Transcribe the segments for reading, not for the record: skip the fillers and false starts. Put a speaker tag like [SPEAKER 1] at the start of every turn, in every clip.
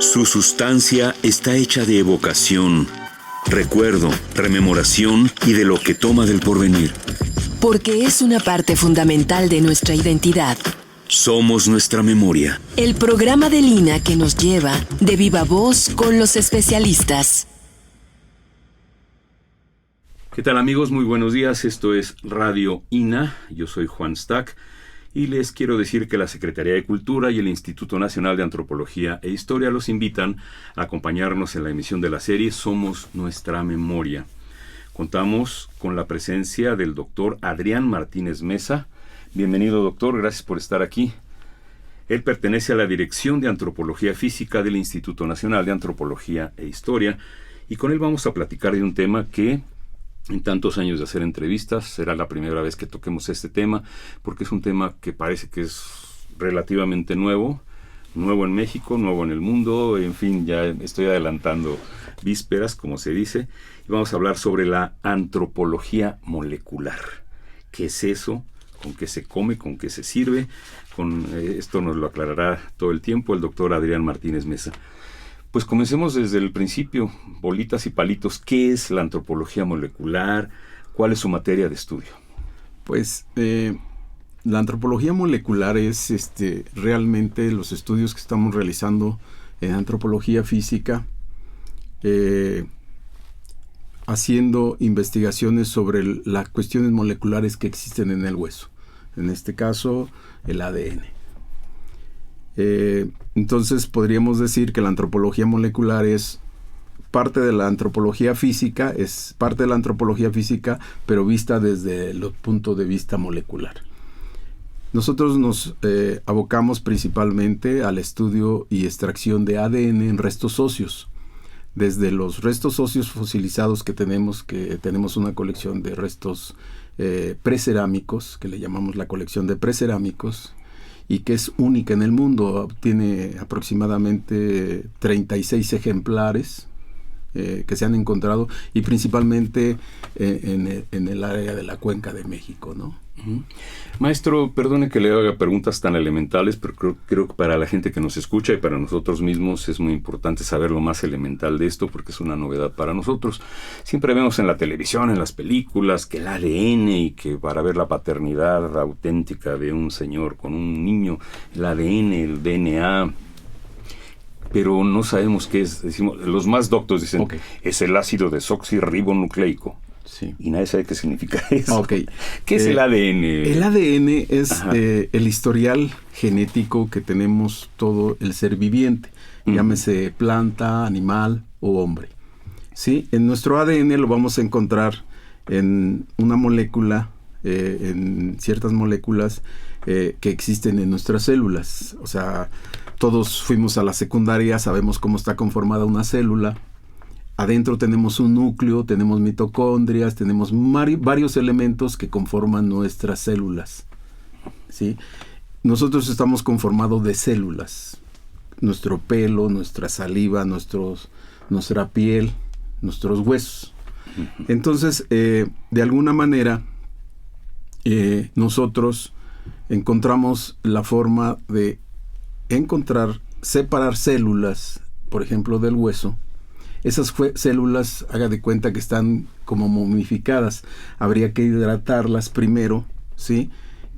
[SPEAKER 1] Su sustancia está hecha de evocación, recuerdo, rememoración y de lo que toma del porvenir.
[SPEAKER 2] Porque es una parte fundamental de nuestra identidad.
[SPEAKER 1] Somos nuestra memoria.
[SPEAKER 2] El programa de Lina que nos lleva de viva voz con los especialistas.
[SPEAKER 3] ¿Qué tal, amigos? Muy buenos días. Esto es Radio INA. Yo soy Juan Stack y les quiero decir que la Secretaría de Cultura y el Instituto Nacional de Antropología e Historia los invitan a acompañarnos en la emisión de la serie Somos nuestra memoria. Contamos con la presencia del doctor Adrián Martínez Mesa. Bienvenido, doctor. Gracias por estar aquí. Él pertenece a la Dirección de Antropología Física del Instituto Nacional de Antropología e Historia y con él vamos a platicar de un tema que en tantos años de hacer entrevistas será la primera vez que toquemos este tema, porque es un tema que parece que es relativamente nuevo en México, nuevo en el mundo, en fin, ya estoy adelantando vísperas, como se dice, y vamos a hablar sobre la antropología molecular. ¿Qué es eso? ¿Con qué se come? ¿Con qué se sirve? Esto nos lo aclarará todo el tiempo el doctor Adrián Martínez Mesa. Pues comencemos desde el principio, bolitas y palitos. ¿Qué es la antropología molecular? ¿Cuál es su materia de estudio?
[SPEAKER 4] Pues la antropología molecular es realmente los estudios que estamos realizando en antropología física, haciendo investigaciones sobre las cuestiones moleculares que existen en el hueso. En este caso, el ADN. Entonces podríamos decir que la antropología molecular es parte de la antropología física, pero vista desde el punto de vista molecular. Nosotros nos abocamos principalmente al estudio y extracción de ADN en restos óseos. Desde los restos óseos fosilizados que tenemos una colección de restos precerámicos, que le llamamos la colección de precerámicos, y que es única en el mundo. Tiene aproximadamente 36 ejemplares que se han encontrado, y principalmente en el área de la Cuenca de México, ¿no?
[SPEAKER 3] Uh-huh. Maestro, perdone que le haga preguntas tan elementales, pero creo que para la gente que nos escucha y para nosotros mismos es muy importante saber lo más elemental de esto, porque es una novedad para nosotros. Siempre vemos en la televisión, en las películas, que el ADN y que para ver la paternidad auténtica de un señor con un niño, el ADN, el DNA, pero no sabemos qué es. Decimos, los más doctos dicen, okay, es el ácido desoxirribonucleico.
[SPEAKER 4] Sí. Y
[SPEAKER 3] nadie sabe qué significa eso.
[SPEAKER 4] Okay.
[SPEAKER 3] ¿Qué es el ADN?
[SPEAKER 4] El ADN es el historial genético que tenemos todo el ser viviente, llámese planta, animal o hombre. ¿Sí? En nuestro ADN lo vamos a encontrar en una molécula, en ciertas moléculas que existen en nuestras células. O sea, todos fuimos a la secundaria, sabemos cómo está conformada una célula. Adentro tenemos un núcleo, tenemos mitocondrias, tenemos varios elementos que conforman nuestras células, ¿sí? Nosotros estamos conformados de células. Nuestro pelo, nuestra saliva, nuestra piel, nuestros huesos. Entonces, de alguna manera, nosotros encontramos la forma de separar células, por ejemplo, del hueso. Esas células, haga de cuenta que están como momificadas. Habría que hidratarlas primero, ¿sí?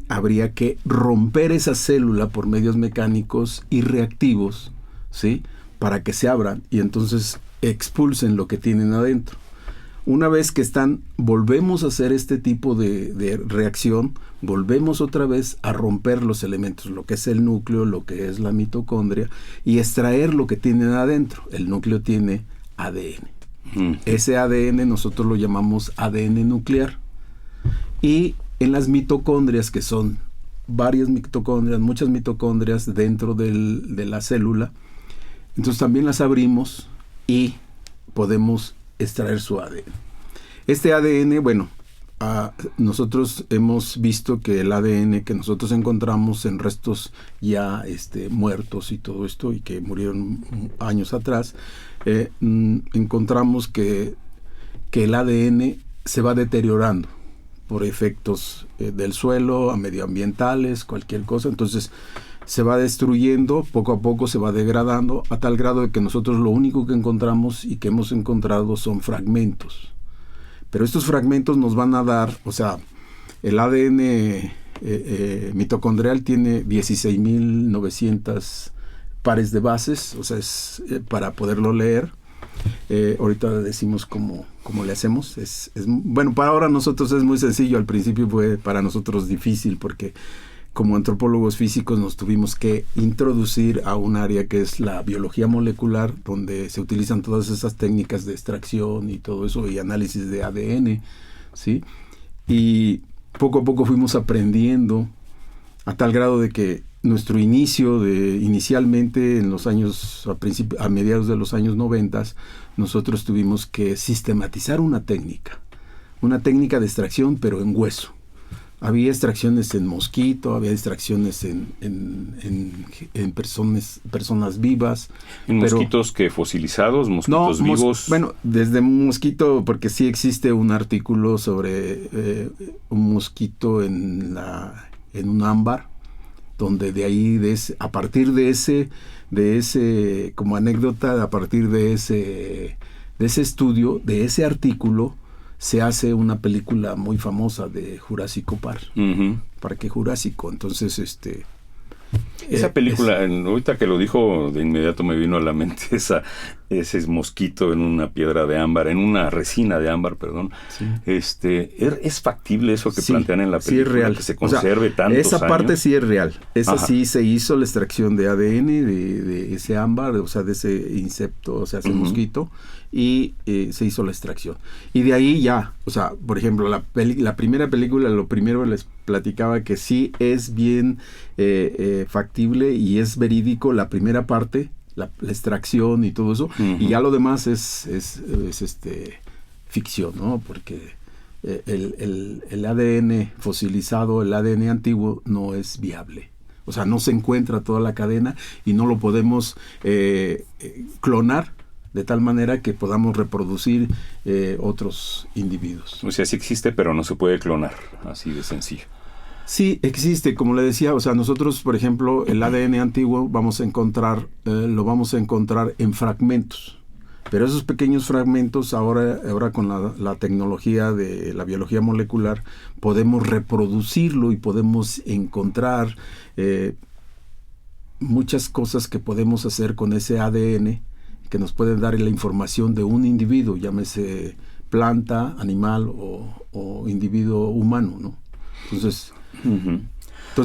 [SPEAKER 4] Habría que romper esa célula por medios mecánicos y reactivos, ¿sí? Para que se abran y entonces expulsen lo que tienen adentro. Una vez que volvemos a hacer este tipo de reacción, volvemos otra vez a romper los elementos, lo que es el núcleo, lo que es la mitocondria, y extraer lo que tienen adentro. El núcleo tiene ADN. Ese ADN nosotros lo llamamos ADN nuclear. Y en las mitocondrias, que son muchas mitocondrias dentro de la célula, entonces también las abrimos y podemos extraer su ADN. Este ADN, nosotros hemos visto que el ADN que nosotros encontramos en restos ya muertos y todo esto, y que murieron años atrás, encontramos que el ADN se va deteriorando por efectos del suelo, a medioambientales, cualquier cosa. Entonces se va destruyendo, poco a poco se va degradando, a tal grado de que nosotros lo único que encontramos y que hemos encontrado son fragmentos. Pero estos fragmentos nos van a dar, o sea, el ADN mitocondrial tiene 16.900 pares de bases, o sea, es para poderlo leer. Ahorita decimos cómo le hacemos. Bueno, para ahora nosotros es muy sencillo. Al principio fue para nosotros difícil porque como antropólogos físicos nos tuvimos que introducir a un área que es la biología molecular, donde se utilizan todas esas técnicas de extracción y todo eso, y análisis de ADN, ¿sí? Y poco a poco fuimos aprendiendo a tal grado de que nuestro inicialmente en los años, a mediados de los años 90, nosotros tuvimos que sistematizar una técnica de extracción, pero en hueso. Había extracciones en mosquito, había extracciones en personas vivas.
[SPEAKER 3] ¿En mosquitos que fosilizados, mosquitos vivos?
[SPEAKER 4] Bueno, desde mosquito, porque sí existe un artículo sobre un mosquito en un ámbar, donde de ahí, a partir de ese, como anécdota, a partir de ese estudio, de ese artículo, se hace una película muy famosa de Jurásico Parque Jurásico. Entonces,
[SPEAKER 3] esa película, ahorita que lo dijo, de inmediato me vino a la mente ese mosquito en una piedra de ámbar, en una resina de ámbar, perdón. Sí. ¿Es factible eso que plantean en la película? Sí, es real. Que se conserve tantos años.
[SPEAKER 4] Esa parte sí es real. Esa sí se hizo la extracción de ADN de ese ámbar, o sea, de ese insecto, o sea, ese mosquito, y se hizo la extracción. Y de ahí ya, o sea, por ejemplo, la primera película, lo primero les platicaba que sí es bien factible y es verídico la primera parte, la extracción y todo eso, y ya lo demás es ficción, ¿no? Porque el ADN fosilizado, el ADN antiguo no es viable. O sea, no se encuentra toda la cadena y no lo podemos clonar de tal manera que podamos reproducir otros individuos.
[SPEAKER 3] O sea, sí existe, pero no se puede clonar, así de sencillo.
[SPEAKER 4] Sí, existe, como le decía, o sea, nosotros, por ejemplo, el ADN antiguo lo vamos a encontrar en fragmentos, pero esos pequeños fragmentos ahora con la tecnología de la biología molecular podemos reproducirlo y podemos encontrar muchas cosas que podemos hacer con ese ADN que nos pueden dar la información de un individuo, llámese planta, animal o individuo humano, ¿no? Entonces,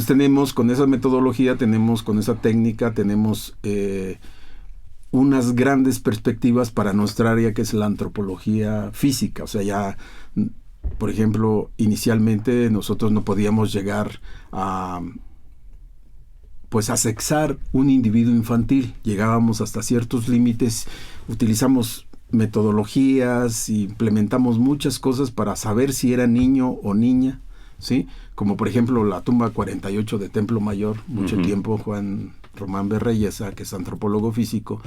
[SPEAKER 4] tenemos con esa metodología, con esa técnica, tenemos unas grandes perspectivas para nuestra área, que es la antropología física. O sea, ya, por ejemplo, inicialmente nosotros no podíamos llegar a sexar un individuo infantil. Llegábamos hasta ciertos límites, utilizamos metodologías, implementamos muchas cosas para saber si era niño o niña, ¿sí? Como por ejemplo la tumba 48 de Templo Mayor, mucho tiempo Juan Román Berreyesa, que es antropólogo físico,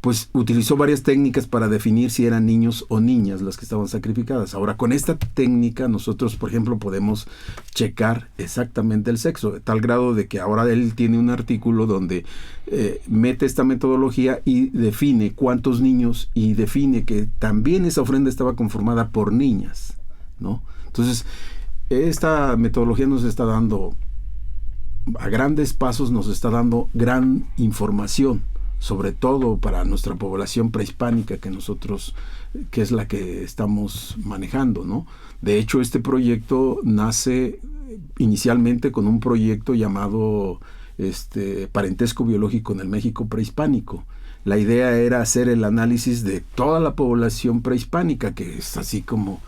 [SPEAKER 4] pues utilizó varias técnicas para definir si eran niños o niñas las que estaban sacrificadas. Ahora, con esta técnica nosotros, por ejemplo, podemos checar exactamente el sexo, de tal grado de que ahora él tiene un artículo donde mete esta metodología y define cuántos niños, y define que también esa ofrenda estaba conformada por niñas, ¿no? Entonces, esta metodología nos está dando, a grandes pasos, nos está dando gran información, sobre todo para nuestra población prehispánica que es la que estamos manejando, ¿no? De hecho, este proyecto nace inicialmente con un proyecto llamado Parentesco Biológico en el México Prehispánico. La idea era hacer el análisis de toda la población prehispánica, que es así como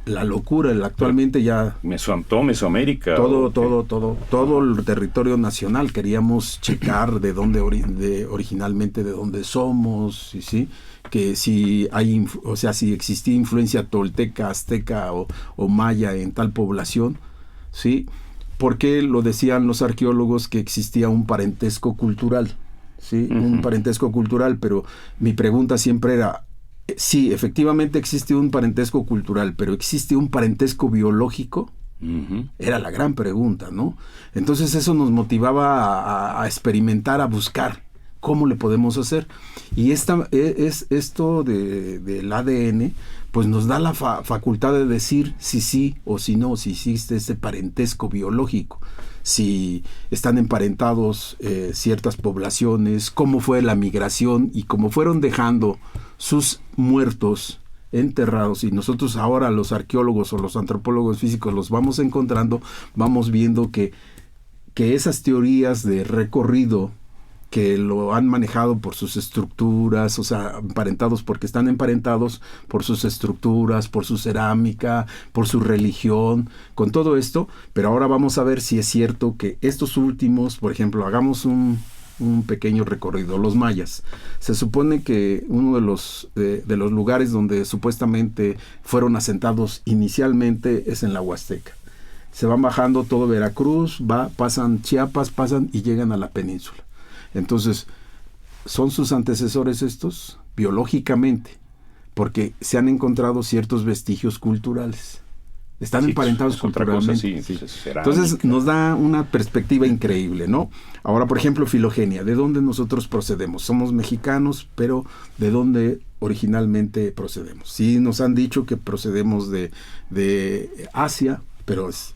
[SPEAKER 4] la locura. Actualmente ya
[SPEAKER 3] Mesoamérica,
[SPEAKER 4] todo el territorio nacional queríamos checar de dónde originalmente de dónde somos, ¿sí? Que si hay, o sea, si existía influencia tolteca, azteca o maya en tal población, ¿sí? Porque lo decían los arqueólogos que existía un parentesco cultural, ¿sí? Un parentesco cultural, pero mi pregunta siempre era: sí, efectivamente existe un parentesco cultural, pero ¿existe un parentesco biológico? Era la gran pregunta, ¿no? Entonces eso nos motivaba a experimentar, a buscar cómo le podemos hacer. Y esto del ADN, pues nos da la facultad de decir si sí o si no, si existe ese parentesco biológico, si están emparentados ciertas poblaciones, cómo fue la migración y cómo fueron dejando sus muertos enterrados, y nosotros ahora los arqueólogos o los antropólogos físicos los vamos encontrando, vamos viendo que esas teorías de recorrido que lo han manejado por sus estructuras, o sea, emparentados porque están emparentados por sus estructuras, por su cerámica, por su religión, con todo esto, pero ahora vamos a ver si es cierto que estos últimos, por ejemplo, hagamos un pequeño recorrido. Los mayas. Se supone que uno de los lugares donde supuestamente fueron asentados inicialmente es en la Huasteca. Se van bajando todo Veracruz, pasan Chiapas, pasan y llegan a la península. Entonces, ¿son sus antecesores estos? Biológicamente, porque se han encontrado ciertos vestigios culturales. Están emparentados culturalmente. Entonces nos da una perspectiva increíble, ¿no? Ahora, por ejemplo, filogenia. ¿De dónde nosotros procedemos? Somos mexicanos, pero ¿de dónde originalmente procedemos? Sí, nos han dicho que procedemos de Asia, pero es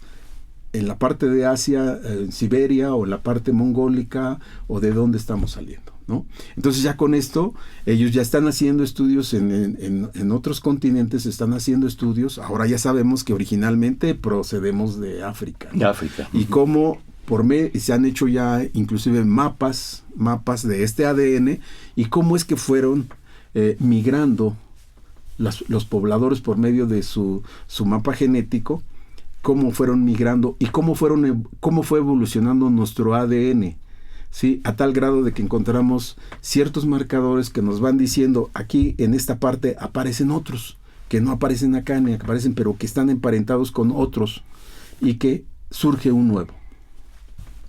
[SPEAKER 4] en la parte de Asia, en Siberia, o en la parte mongólica, o de dónde estamos saliendo, ¿no? Entonces ya con esto, ellos ya están haciendo estudios en otros continentes, están haciendo estudios. Ahora ya sabemos que originalmente procedemos de África, ¿no?
[SPEAKER 3] De África.
[SPEAKER 4] Y cómo se han hecho ya inclusive mapas de este ADN, y cómo es que fueron migrando los pobladores por medio de su mapa genético, cómo fueron migrando y cómo fue evolucionando nuestro ADN, ¿sí? A tal grado de que encontramos ciertos marcadores que nos van diciendo, aquí en esta parte aparecen otros, que no aparecen acá, ni aparecen, pero que están emparentados con otros, y que surge un nuevo,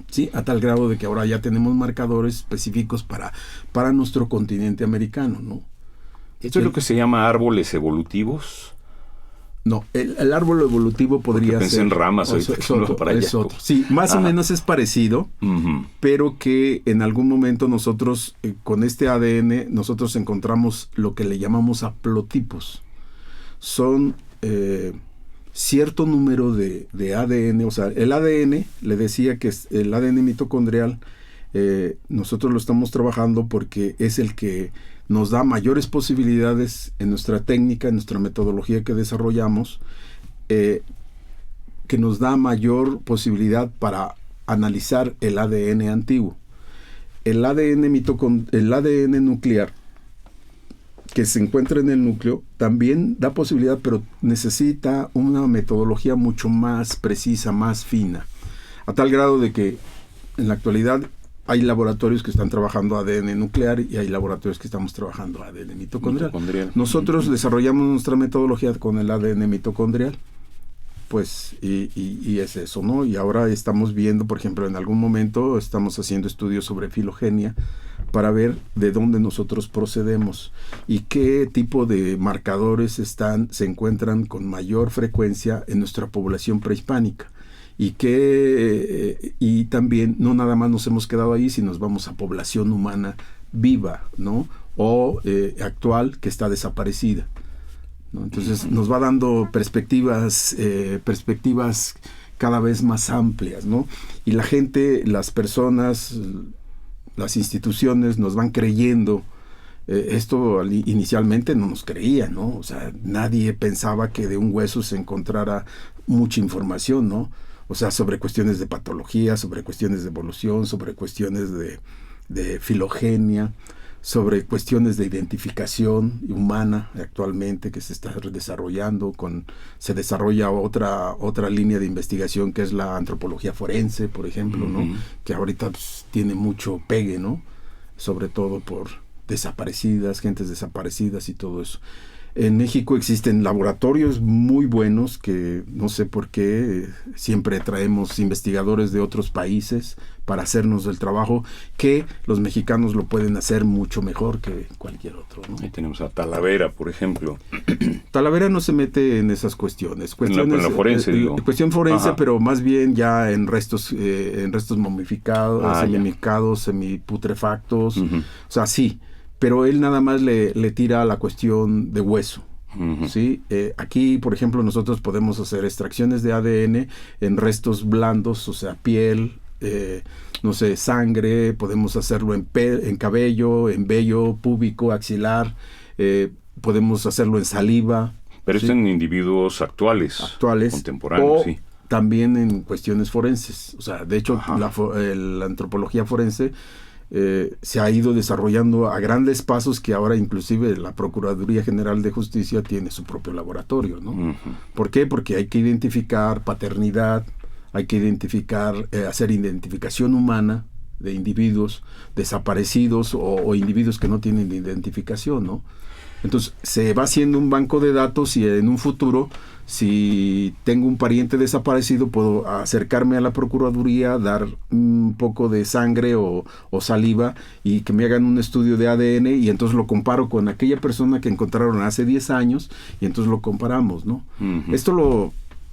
[SPEAKER 4] ¿sí? A tal grado de que ahora ya tenemos marcadores específicos para nuestro continente americano, ¿no?
[SPEAKER 3] ¿Esto es lo que se llama árboles evolutivos?
[SPEAKER 4] No, el árbol evolutivo podría
[SPEAKER 3] pensé
[SPEAKER 4] ser...
[SPEAKER 3] en ramas ahorita
[SPEAKER 4] es otro. Sí, más o menos es parecido, pero que en algún momento nosotros, con este ADN, nosotros encontramos lo que le llamamos haplotipos. Son cierto número de ADN, o sea, el ADN, le decía que el ADN mitocondrial, nosotros lo estamos trabajando porque es el que nos da mayores posibilidades en nuestra técnica, en nuestra metodología que desarrollamos, que nos da mayor posibilidad para analizar el ADN antiguo. El ADN nuclear, que se encuentra en el núcleo, también da posibilidad, pero necesita una metodología mucho más precisa, más fina, a tal grado de que en la actualidad hay laboratorios que están trabajando ADN nuclear y hay laboratorios que estamos trabajando ADN mitocondrial. Nosotros desarrollamos nuestra metodología con el ADN mitocondrial, pues, y es eso, ¿no? Y ahora estamos viendo, por ejemplo, en algún momento estamos haciendo estudios sobre filogenia para ver de dónde nosotros procedemos y qué tipo de marcadores se encuentran con mayor frecuencia en nuestra población prehispánica. Y también no nada más nos hemos quedado ahí, sino nos vamos a población humana viva, ¿no? O actual, que está desaparecida, ¿no? Entonces nos va dando perspectivas cada vez más amplias, ¿no? Y la gente, las personas, las instituciones nos van creyendo. Esto inicialmente no nos creía, ¿no? O sea, nadie pensaba que de un hueso se encontrara mucha información, ¿no? O sea, sobre cuestiones de patología, sobre cuestiones de evolución, sobre cuestiones de filogenia, sobre cuestiones de identificación humana actualmente que se está desarrollando. Se desarrolla otra línea de investigación que es la antropología forense, por ejemplo, ¿no? Que ahorita pues, tiene mucho pegue, ¿no? Sobre todo por gentes desaparecidas y todo eso. En México existen laboratorios muy buenos que no sé por qué siempre traemos investigadores de otros países para hacernos el trabajo, que los mexicanos lo pueden hacer mucho mejor que cualquier otro, ¿no?
[SPEAKER 3] Ahí tenemos a Talavera, por ejemplo.
[SPEAKER 4] Talavera no se mete en esas cuestiones.
[SPEAKER 3] En la forense, digo.
[SPEAKER 4] Cuestión forense,
[SPEAKER 3] Ajá.
[SPEAKER 4] pero más bien ya en restos momificados,
[SPEAKER 3] ya.
[SPEAKER 4] semimificados, semiputrefactos.
[SPEAKER 3] Ujú.
[SPEAKER 4] O sea, sí. Pero él nada más le tira a la cuestión de hueso.
[SPEAKER 3] Ujú.
[SPEAKER 4] ¿Sí? Aquí, por ejemplo, nosotros podemos hacer extracciones de ADN en restos blandos, o sea, piel, no sé, sangre, podemos hacerlo en cabello, en vello púbico, axilar, podemos hacerlo en saliva.
[SPEAKER 3] Pero
[SPEAKER 4] ¿sí?
[SPEAKER 3] esto en individuos actuales, contemporáneos,
[SPEAKER 4] o
[SPEAKER 3] sí.
[SPEAKER 4] también en cuestiones forenses. O sea, de hecho, la antropología forense se ha ido desarrollando a grandes pasos, que ahora inclusive la Procuraduría General de Justicia tiene su propio laboratorio, ¿no?
[SPEAKER 3] Ujú.
[SPEAKER 4] ¿Por qué? Porque hay que identificar paternidad, hay que identificar, hacer identificación humana de individuos desaparecidos o individuos que no tienen identificación, ¿no? Entonces se va haciendo un banco de datos y en un futuro, si tengo un pariente desaparecido, puedo acercarme a la Procuraduría, dar un poco de sangre o saliva y que me hagan un estudio de ADN, y entonces lo comparo con aquella persona que encontraron hace 10 años y entonces lo comparamos, ¿no?
[SPEAKER 3] Ujú.
[SPEAKER 4] Esto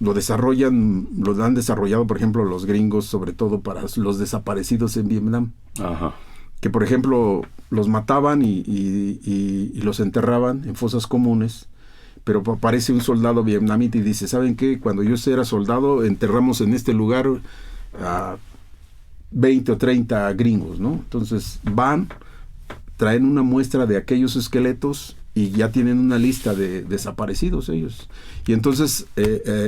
[SPEAKER 4] lo desarrollan, lo han desarrollado, por ejemplo, los gringos, sobre todo para los desaparecidos en Vietnam.
[SPEAKER 3] Ajá.
[SPEAKER 4] Que, por ejemplo, los mataban y los enterraban en fosas comunes, pero aparece un soldado vietnamita y dice, ¿saben qué? Cuando yo era soldado, enterramos en este lugar a 20 o 30 gringos, ¿no? Entonces van, traen una muestra de aquellos esqueletos y ya tienen una lista de desaparecidos ellos. Y entonces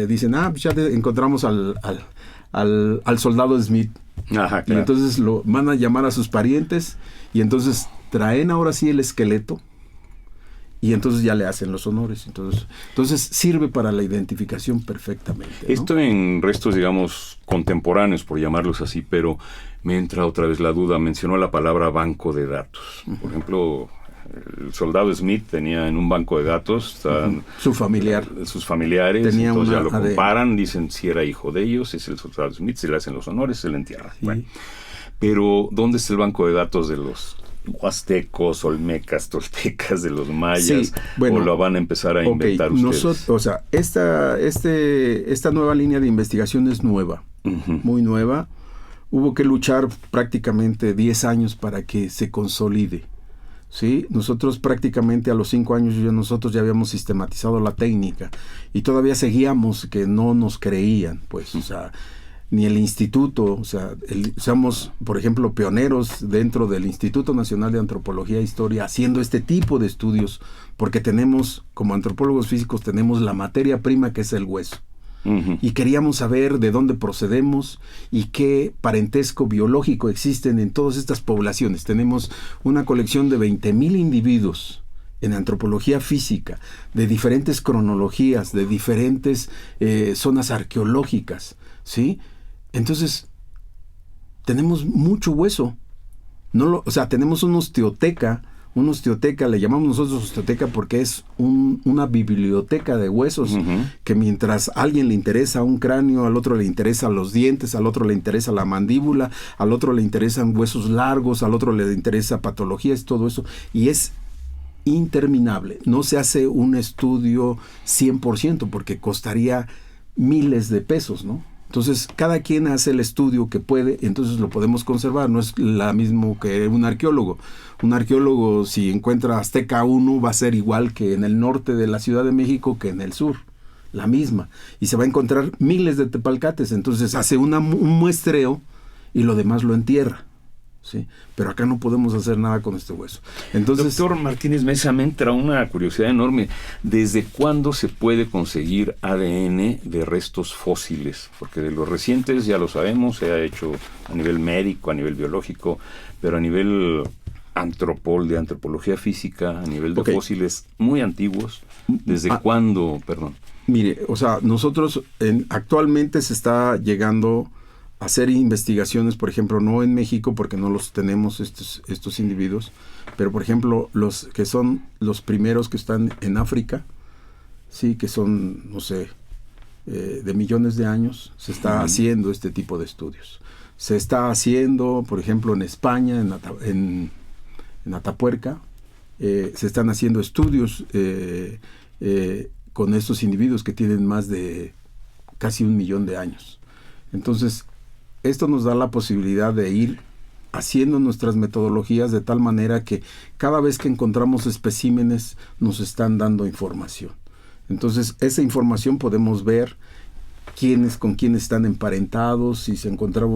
[SPEAKER 4] dicen, pues ya encontramos al soldado Smith.
[SPEAKER 3] Ajá,
[SPEAKER 4] Y
[SPEAKER 3] claro.
[SPEAKER 4] entonces lo van a llamar a sus parientes y entonces traen ahora sí el esqueleto y entonces ya le hacen los honores. Entonces sirve para la identificación perfectamente, ¿no?
[SPEAKER 3] Esto en restos, digamos, contemporáneos, por llamarlos así, pero me entra otra vez la duda. Mencionó la palabra banco de datos. Por ejemplo, el soldado Smith tenía en un banco de datos
[SPEAKER 4] Su familiar.
[SPEAKER 3] sus familiares,
[SPEAKER 4] Tenía
[SPEAKER 3] entonces ya
[SPEAKER 4] una
[SPEAKER 3] lo
[SPEAKER 4] ADN.
[SPEAKER 3] comparan, dicen si era hijo de ellos, es el soldado Smith, se le hacen los honores, se le entierra.
[SPEAKER 4] Sí.
[SPEAKER 3] Bueno, pero ¿dónde está el banco de datos de los huastecos, olmecas, toltecas, de los mayas?
[SPEAKER 4] Sí, bueno,
[SPEAKER 3] ¿o lo van a empezar a inventar ustedes?
[SPEAKER 4] O sea, esta nueva línea de investigación es nueva,
[SPEAKER 3] Ujú.
[SPEAKER 4] muy nueva. Hubo que luchar prácticamente 10 años para que se consolide. ¿Sí? Nosotros prácticamente a los 5 años nosotros ya habíamos sistematizado la técnica y todavía seguíamos que no nos creían, pues, o sea, ni el instituto, o sea, somos, por ejemplo, pioneros dentro del Instituto Nacional de Antropología e Historia haciendo este tipo de estudios, porque tenemos, como antropólogos físicos, tenemos la materia prima que es el hueso.
[SPEAKER 3] Ujú.
[SPEAKER 4] Y queríamos saber de dónde procedemos y qué parentesco biológico existen en todas estas poblaciones. Tenemos una colección de 20,000 individuos en antropología física, de diferentes cronologías, de diferentes zonas arqueológicas, ¿sí? Entonces, tenemos mucho hueso. O sea, tenemos una osteoteca, le llamamos nosotros osteoteca porque es una biblioteca de huesos,
[SPEAKER 3] Ujú.
[SPEAKER 4] que mientras a alguien le interesa un cráneo, al otro le interesan los dientes, al otro le interesa la mandíbula, al otro le interesan huesos largos, al otro le interesa patologías, todo eso, y es interminable. No se hace un estudio 100% porque costaría miles de pesos, ¿no? Entonces, cada quien hace el estudio que puede, entonces lo podemos conservar. No es la mismo que un arqueólogo. Un arqueólogo, si encuentra Azteca 1, va a ser igual que en el norte de la Ciudad de México que en el sur. La misma. Y se va a encontrar miles de tepalcates. Entonces, hace un muestreo y lo demás lo entierra. ¿Sí? Pero acá no podemos hacer nada con este hueso. Entonces,
[SPEAKER 3] Doctor Martínez Mesa, me entra una curiosidad enorme. ¿Desde cuándo se puede conseguir ADN de restos fósiles? Porque de los recientes, ya lo sabemos, se ha hecho a nivel médico, a nivel biológico, pero a nivel de antropología física, a nivel de fósiles muy antiguos, ¿desde cuándo? Perdón.
[SPEAKER 4] Mire, o sea, nosotros actualmente se está llegando hacer investigaciones, por ejemplo, no en México porque no los tenemos estos individuos, pero por ejemplo los que son los primeros que están en África, sí, que son, no sé, de millones de años, se está haciendo este tipo de estudios. Se está haciendo, por ejemplo, en España, en Atapuerca, se están haciendo estudios con estos individuos que tienen más de casi 1 millón de años. Entonces, esto nos da la posibilidad de ir haciendo nuestras metodologías de tal manera que cada vez que encontramos especímenes nos están dando información. Entonces, esa información podemos ver con quiénes están emparentados, si se encontraba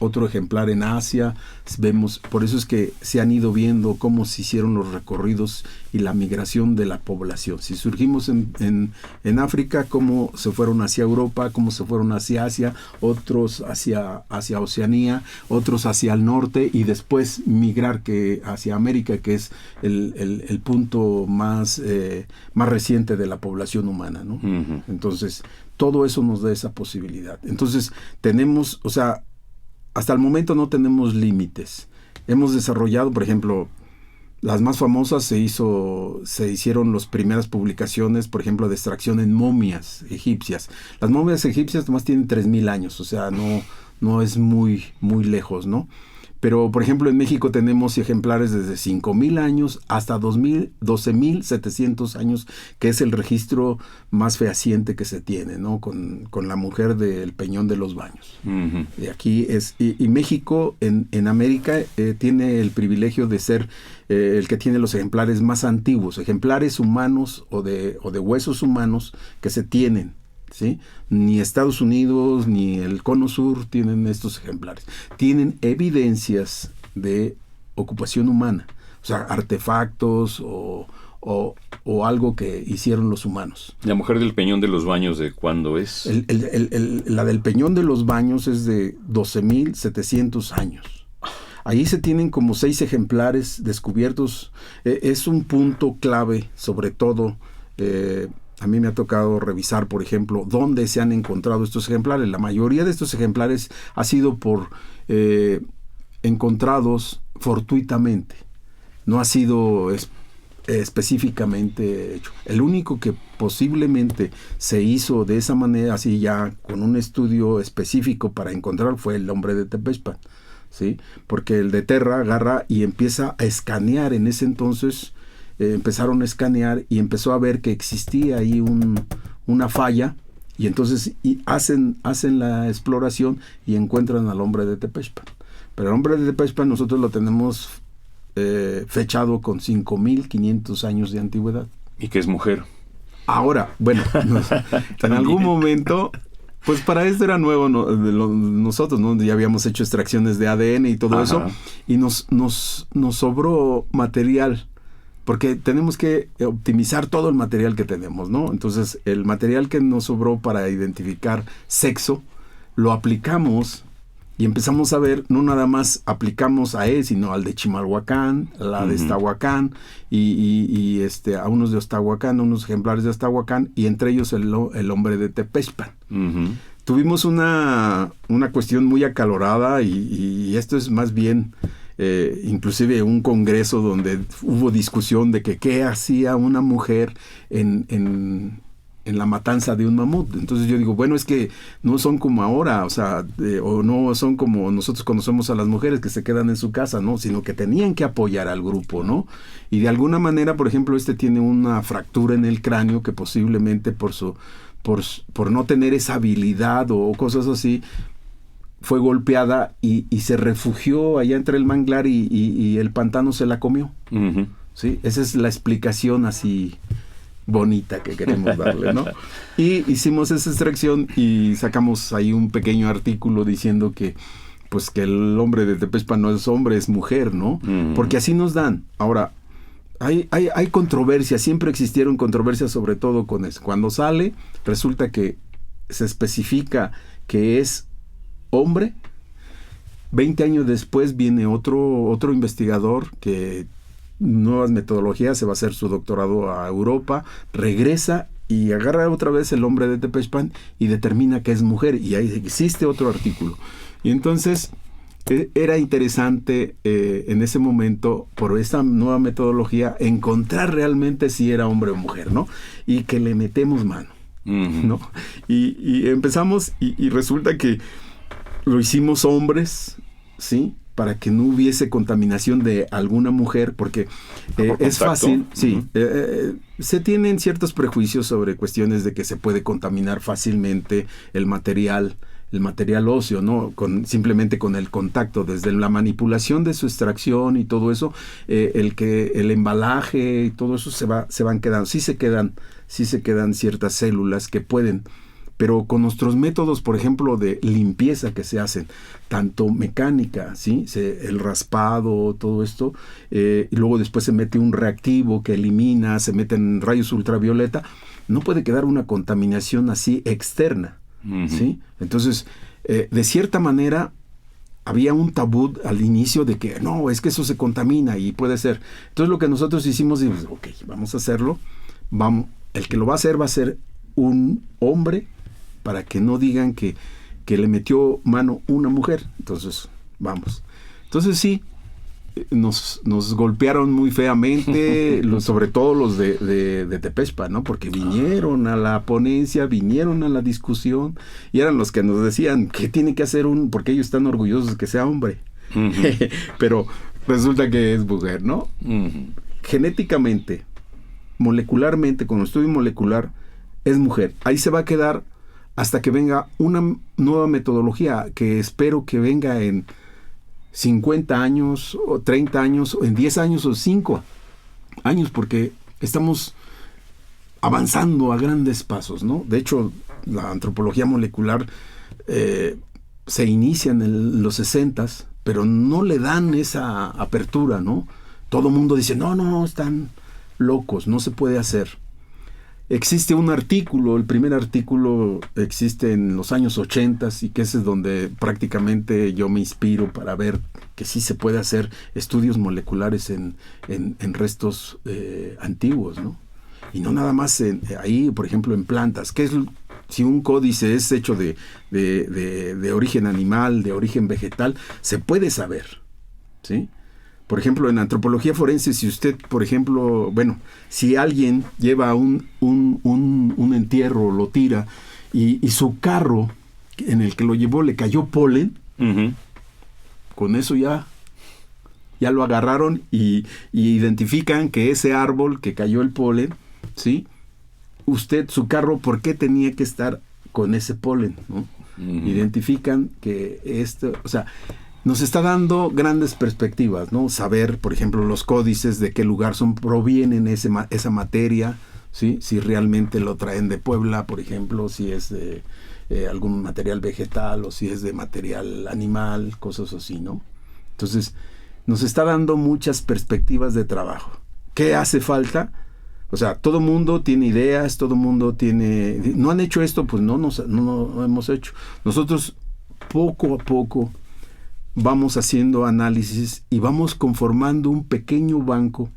[SPEAKER 4] otro ejemplar en Asia, vemos, por eso es que se han ido viendo cómo se hicieron los recorridos y la migración de la población. Si surgimos en África, cómo se fueron hacia Europa, cómo se fueron hacia Asia, otros hacia Oceanía, otros hacia el norte y después migrar hacia América, que es el punto más reciente de la población humana, ¿no? Uh-huh. Entonces, todo eso nos da esa posibilidad. Entonces, tenemos, o sea, hasta el momento no tenemos límites. Hemos desarrollado, por ejemplo, las más famosas se hicieron las primeras publicaciones, por ejemplo, de extracción en momias egipcias. Las momias egipcias nomás tienen 3,000 años, o sea, no es muy, muy lejos, ¿no? Pero, por ejemplo, en México tenemos ejemplares desde 5,000 años hasta 12,700 años, que es el registro más fehaciente que se tiene, ¿no? Con la mujer del Peñón de los Baños. Uh-huh. Y aquí y México en América tiene el privilegio de ser el que tiene los ejemplares más antiguos, ejemplares humanos o de huesos humanos que se tienen. ¿Sí? Ni Estados Unidos ni el Cono Sur tienen estos ejemplares. Tienen evidencias de ocupación humana, o sea, artefactos o algo que hicieron los humanos.
[SPEAKER 3] ¿La mujer del Peñón de los Baños de cuándo es?
[SPEAKER 4] La del Peñón de los Baños es de 12,700 años. Ahí se tienen como 6 ejemplares descubiertos. Es un punto clave, sobre todo. A mí me ha tocado revisar, por ejemplo, dónde se han encontrado estos ejemplares. La mayoría de estos ejemplares ha sido encontrados fortuitamente. No ha sido específicamente hecho. El único que posiblemente se hizo de esa manera, así ya con un estudio específico para encontrar, fue el hombre de Tepexpan, ¿sí? Porque el de Terra agarra y empieza a escanear. En ese entonces empezaron a escanear y empezó a ver que existía ahí una falla, y entonces hacen la exploración y encuentran al hombre de Tepexpan. Pero el hombre de Tepexpan nosotros lo tenemos fechado con 5,500 años de antigüedad.
[SPEAKER 3] ¿Y que es mujer?
[SPEAKER 4] Ahora, bueno, en algún momento, pues para esto era nuevo nosotros, ¿no? Ya habíamos hecho extracciones de ADN y todo eso, y nos sobró material, porque tenemos que optimizar todo el material que tenemos, ¿no? Entonces, el material que nos sobró para identificar sexo, lo aplicamos y empezamos a ver, no nada más aplicamos a él, sino al de Chimalhuacán, la de Iztahuacán, y a unos de Iztahuacán, unos ejemplares de Iztahuacán, y entre ellos el hombre de Tepexpan. Uh-huh. Tuvimos una cuestión muy acalorada, y esto es más bien inclusive un congreso donde hubo discusión de que qué hacía una mujer en la matanza de un mamut. Entonces yo digo, bueno, es que no son como ahora, o sea, o no son como nosotros conocemos a las mujeres que se quedan en su casa, ¿no? Sino que tenían que apoyar al grupo, ¿no? Y de alguna manera, por ejemplo, tiene una fractura en el cráneo que posiblemente por no tener esa habilidad o cosas así, fue golpeada y se refugió allá entre el manglar y el pantano se la comió. Uh-huh. ¿Sí? Esa es la explicación así bonita que queremos darle, ¿no? Y hicimos esa extracción y sacamos ahí un pequeño artículo diciendo que el hombre de Tepexpan no es hombre, es mujer, ¿no? Uh-huh. Porque así nos dan. Ahora, hay controversias, siempre existieron controversias, sobre todo con eso. Cuando sale, resulta que se especifica que es hombre. 20 años después viene otro investigador que nuevas metodologías, se va a hacer su doctorado a Europa, regresa y agarra otra vez el hombre de Tepexpan y determina que es mujer, y ahí existe otro artículo. Y entonces era interesante en ese momento, por esta nueva metodología, encontrar realmente si era hombre o mujer, ¿no? Y que le metemos mano, ¿no? Y empezamos, y resulta que lo hicimos hombres, ¿sí? Para que no hubiese contaminación de alguna mujer, porque es fácil, sí, se tienen ciertos prejuicios sobre cuestiones de que se puede contaminar fácilmente el material óseo, ¿no? Simplemente con el contacto, desde la manipulación de su extracción y todo eso, el embalaje y todo eso se van quedando, sí se quedan ciertas células que pueden. Pero con nuestros métodos, por ejemplo, de limpieza que se hacen, tanto mecánica, ¿sí? El raspado, todo esto, y luego después se mete un reactivo que elimina, se meten rayos ultravioleta, no puede quedar una contaminación así externa, ¿sí? Entonces, de cierta manera, había un tabú al inicio de que, no, es que eso se contamina y puede ser. Entonces, lo que nosotros hicimos, dijimos, ok, vamos a hacerlo, el que lo va a ser un hombre, para que no digan que le metió mano una mujer. Entonces, vamos. Entonces sí, nos golpearon muy feamente, sobre todo los de Tepexpan, ¿no? Porque vinieron a la ponencia, vinieron a la discusión, y eran los que nos decían que tiene que hacer porque ellos están orgullosos de que sea hombre. Pero resulta que es mujer, ¿no? Genéticamente, molecularmente, con el estudio molecular, es mujer. Ahí se va a quedar hasta que venga una nueva metodología, que espero que venga en 50 años, o 30 años, o en 10 años, o 5 años, porque estamos avanzando a grandes pasos, ¿no? De hecho, la antropología molecular se inicia en los 60s, pero no le dan esa apertura, ¿no? Todo el mundo dice, no, están locos, no se puede hacer. Existe un artículo, el primer artículo existe en los años 80, y que ese es donde prácticamente yo me inspiro para ver que sí se puede hacer estudios moleculares en restos antiguos, ¿no? Y no nada más ahí, por ejemplo, en plantas. Si un códice es hecho de origen animal, de origen vegetal, se puede saber, ¿sí? Por ejemplo, en antropología forense, si usted, por ejemplo, si alguien lleva un entierro, lo tira, y su carro en el que lo llevó le cayó polen, con eso ya lo agarraron y identifican que ese árbol que cayó el polen, ¿sí? Su carro, ¿por qué tenía que estar con ese polen, ¿no? Identifican que nos está dando grandes perspectivas, ¿no? Saber, por ejemplo, los códices, de qué lugar provienen esa materia, ¿sí? Si realmente lo traen de Puebla, por ejemplo, si es de algún material vegetal, o si es de material animal, cosas así, ¿no? Entonces, nos está dando muchas perspectivas de trabajo. ¿Qué hace falta? O sea, todo mundo tiene ideas, todo mundo tiene... ¿No han hecho esto? Pues no hemos hecho. Nosotros, poco a poco, vamos haciendo análisis y vamos conformando un pequeño banco,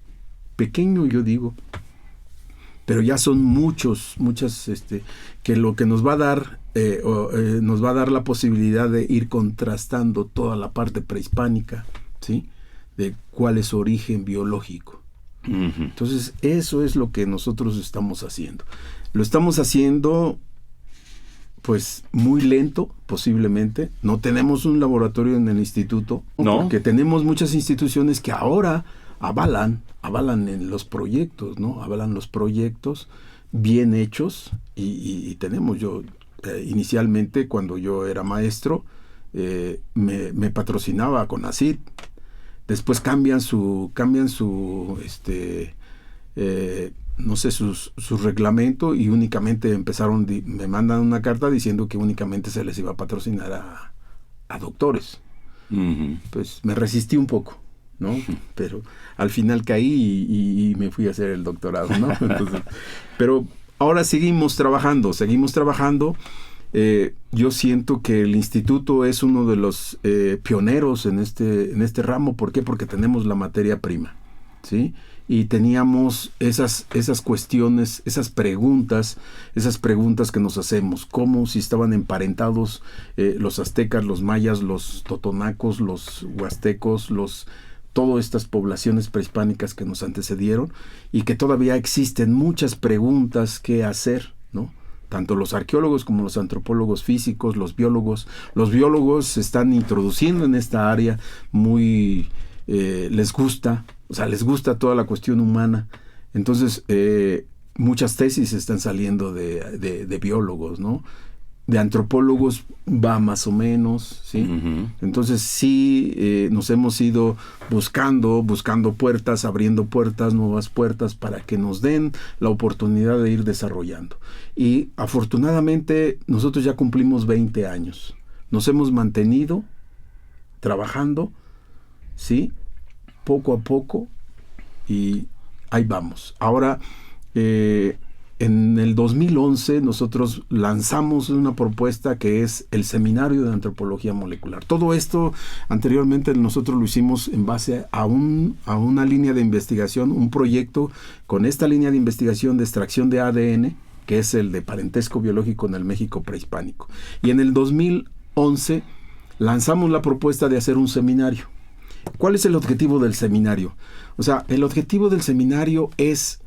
[SPEAKER 4] pequeño yo digo, pero ya son muchas, que lo que nos va a dar, nos va a dar la posibilidad de ir contrastando toda la parte prehispánica, ¿sí? De cuál es su origen biológico. Entonces, eso es lo que nosotros estamos haciendo. Lo estamos haciendo pues muy lento, posiblemente. No tenemos un laboratorio en el instituto, ¿no? Porque tenemos muchas instituciones que ahora avalan en los proyectos, ¿no? Avalan los proyectos bien hechos, y tenemos, inicialmente, cuando yo era maestro, me patrocinaba CONACYT. Después cambian su no sé, su reglamento, y únicamente me mandan una carta diciendo que únicamente se les iba a patrocinar a doctores. Pues me resistí un poco, ¿no? Pero al final caí y me fui a hacer el doctorado, ¿no? Entonces, pero ahora seguimos trabajando. Yo siento que el instituto es uno de los pioneros en este ramo. ¿Por qué? Porque tenemos la materia prima, ¿sí? y teníamos esas cuestiones, esas preguntas que nos hacemos, como si estaban emparentados los aztecas, los mayas, los totonacos, los huastecos, todas estas poblaciones prehispánicas que nos antecedieron, y que todavía existen muchas preguntas que hacer, ¿no? Tanto los arqueólogos como los antropólogos físicos, los biólogos se están introduciendo en esta área muy... les gusta toda la cuestión humana. Entonces, muchas tesis están saliendo de biólogos, ¿no? De antropólogos va más o menos, ¿sí? Uh-huh. Entonces sí, nos hemos ido buscando puertas, abriendo puertas, nuevas puertas, para que nos den la oportunidad de ir desarrollando. Y afortunadamente nosotros ya cumplimos 20 años. Nos hemos mantenido trabajando, ¿sí? Poco a poco, y ahí vamos. Ahora, en el 2011 nosotros lanzamos una propuesta que es el Seminario de Antropología Molecular. Todo esto anteriormente nosotros lo hicimos en base a una línea de investigación, un proyecto con esta línea de investigación de extracción de ADN, que es el de parentesco biológico en el México prehispánico. Y en el 2011 lanzamos la propuesta de hacer un seminario. ¿Cuál es el objetivo del seminario? O sea, el objetivo del seminario es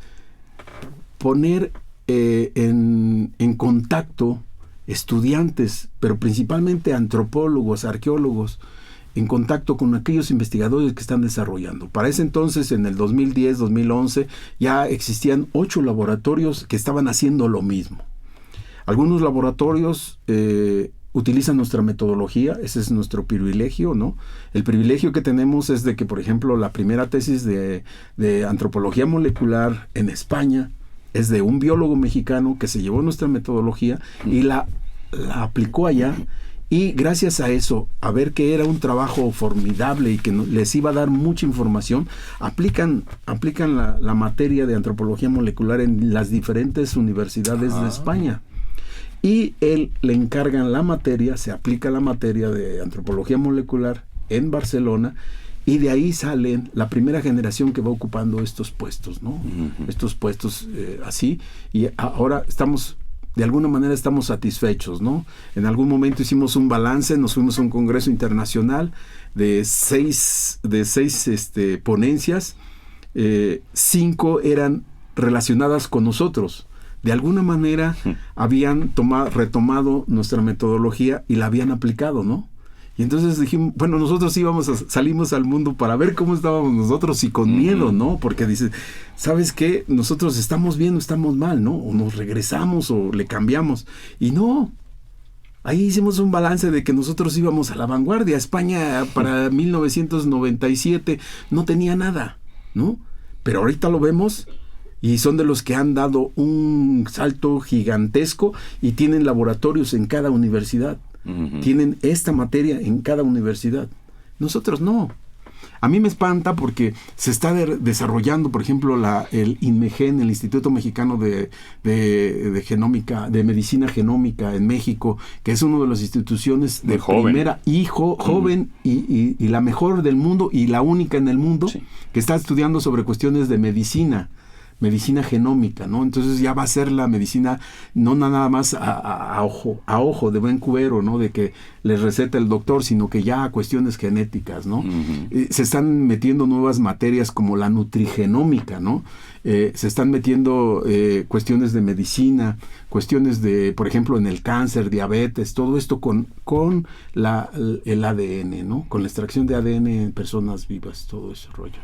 [SPEAKER 4] poner en contacto estudiantes, pero principalmente antropólogos, arqueólogos, en contacto con aquellos investigadores que están desarrollando. Para ese entonces, en el 2010, 2011, ya existían 8 laboratorios que estaban haciendo lo mismo. Algunos laboratorios utilizan nuestra metodología, ese es nuestro privilegio, ¿no? El privilegio que tenemos es de que, por ejemplo, la primera tesis de antropología molecular en España es de un biólogo mexicano que se llevó nuestra metodología y la aplicó allá, y gracias a eso, a ver que era un trabajo formidable y que les iba a dar mucha información, aplican la materia de antropología molecular en las diferentes universidades de España. Y él le encargan la materia, se aplica la materia de antropología molecular en Barcelona, y de ahí salen la primera generación que va ocupando estos puestos, ¿no? Uh-huh. Estos puestos así, y ahora de alguna manera estamos satisfechos, ¿no? En algún momento hicimos un balance, nos fuimos a un congreso internacional de seis ponencias, 5 eran relacionadas con nosotros. De alguna manera habían retomado nuestra metodología y la habían aplicado, ¿no? Y entonces dijimos, bueno, nosotros salimos al mundo para ver cómo estábamos nosotros, y con miedo, ¿no? Porque dices, ¿sabes qué? Nosotros estamos bien o estamos mal, ¿no? O nos regresamos o le cambiamos. Y no, ahí hicimos un balance de que nosotros íbamos a la vanguardia. España para 1997 no tenía nada, ¿no? Pero ahorita lo vemos, y son de los que han dado un salto gigantesco y tienen laboratorios en cada universidad. Uh-huh. Tienen esta materia en cada universidad. Nosotros no. A mí me espanta porque se está desarrollando, por ejemplo, el INMEGEN, el Instituto Mexicano de Genómica, de Medicina Genómica en México, que es una de las instituciones de primera y joven y la mejor del mundo y la única en el mundo, sí, que está estudiando sobre cuestiones de medicina genómica, ¿no? Entonces ya va a ser la medicina no nada más a ojo de buen cubero, ¿no? De que les receta el doctor, sino que ya a cuestiones genéticas, ¿no? Uh-huh. Se están metiendo nuevas materias como la nutrigenómica, ¿no? Se están metiendo cuestiones de medicina, cuestiones de, por ejemplo, en el cáncer, diabetes, todo esto con el ADN, ¿no? Con la extracción de ADN en personas vivas, todo ese rollo.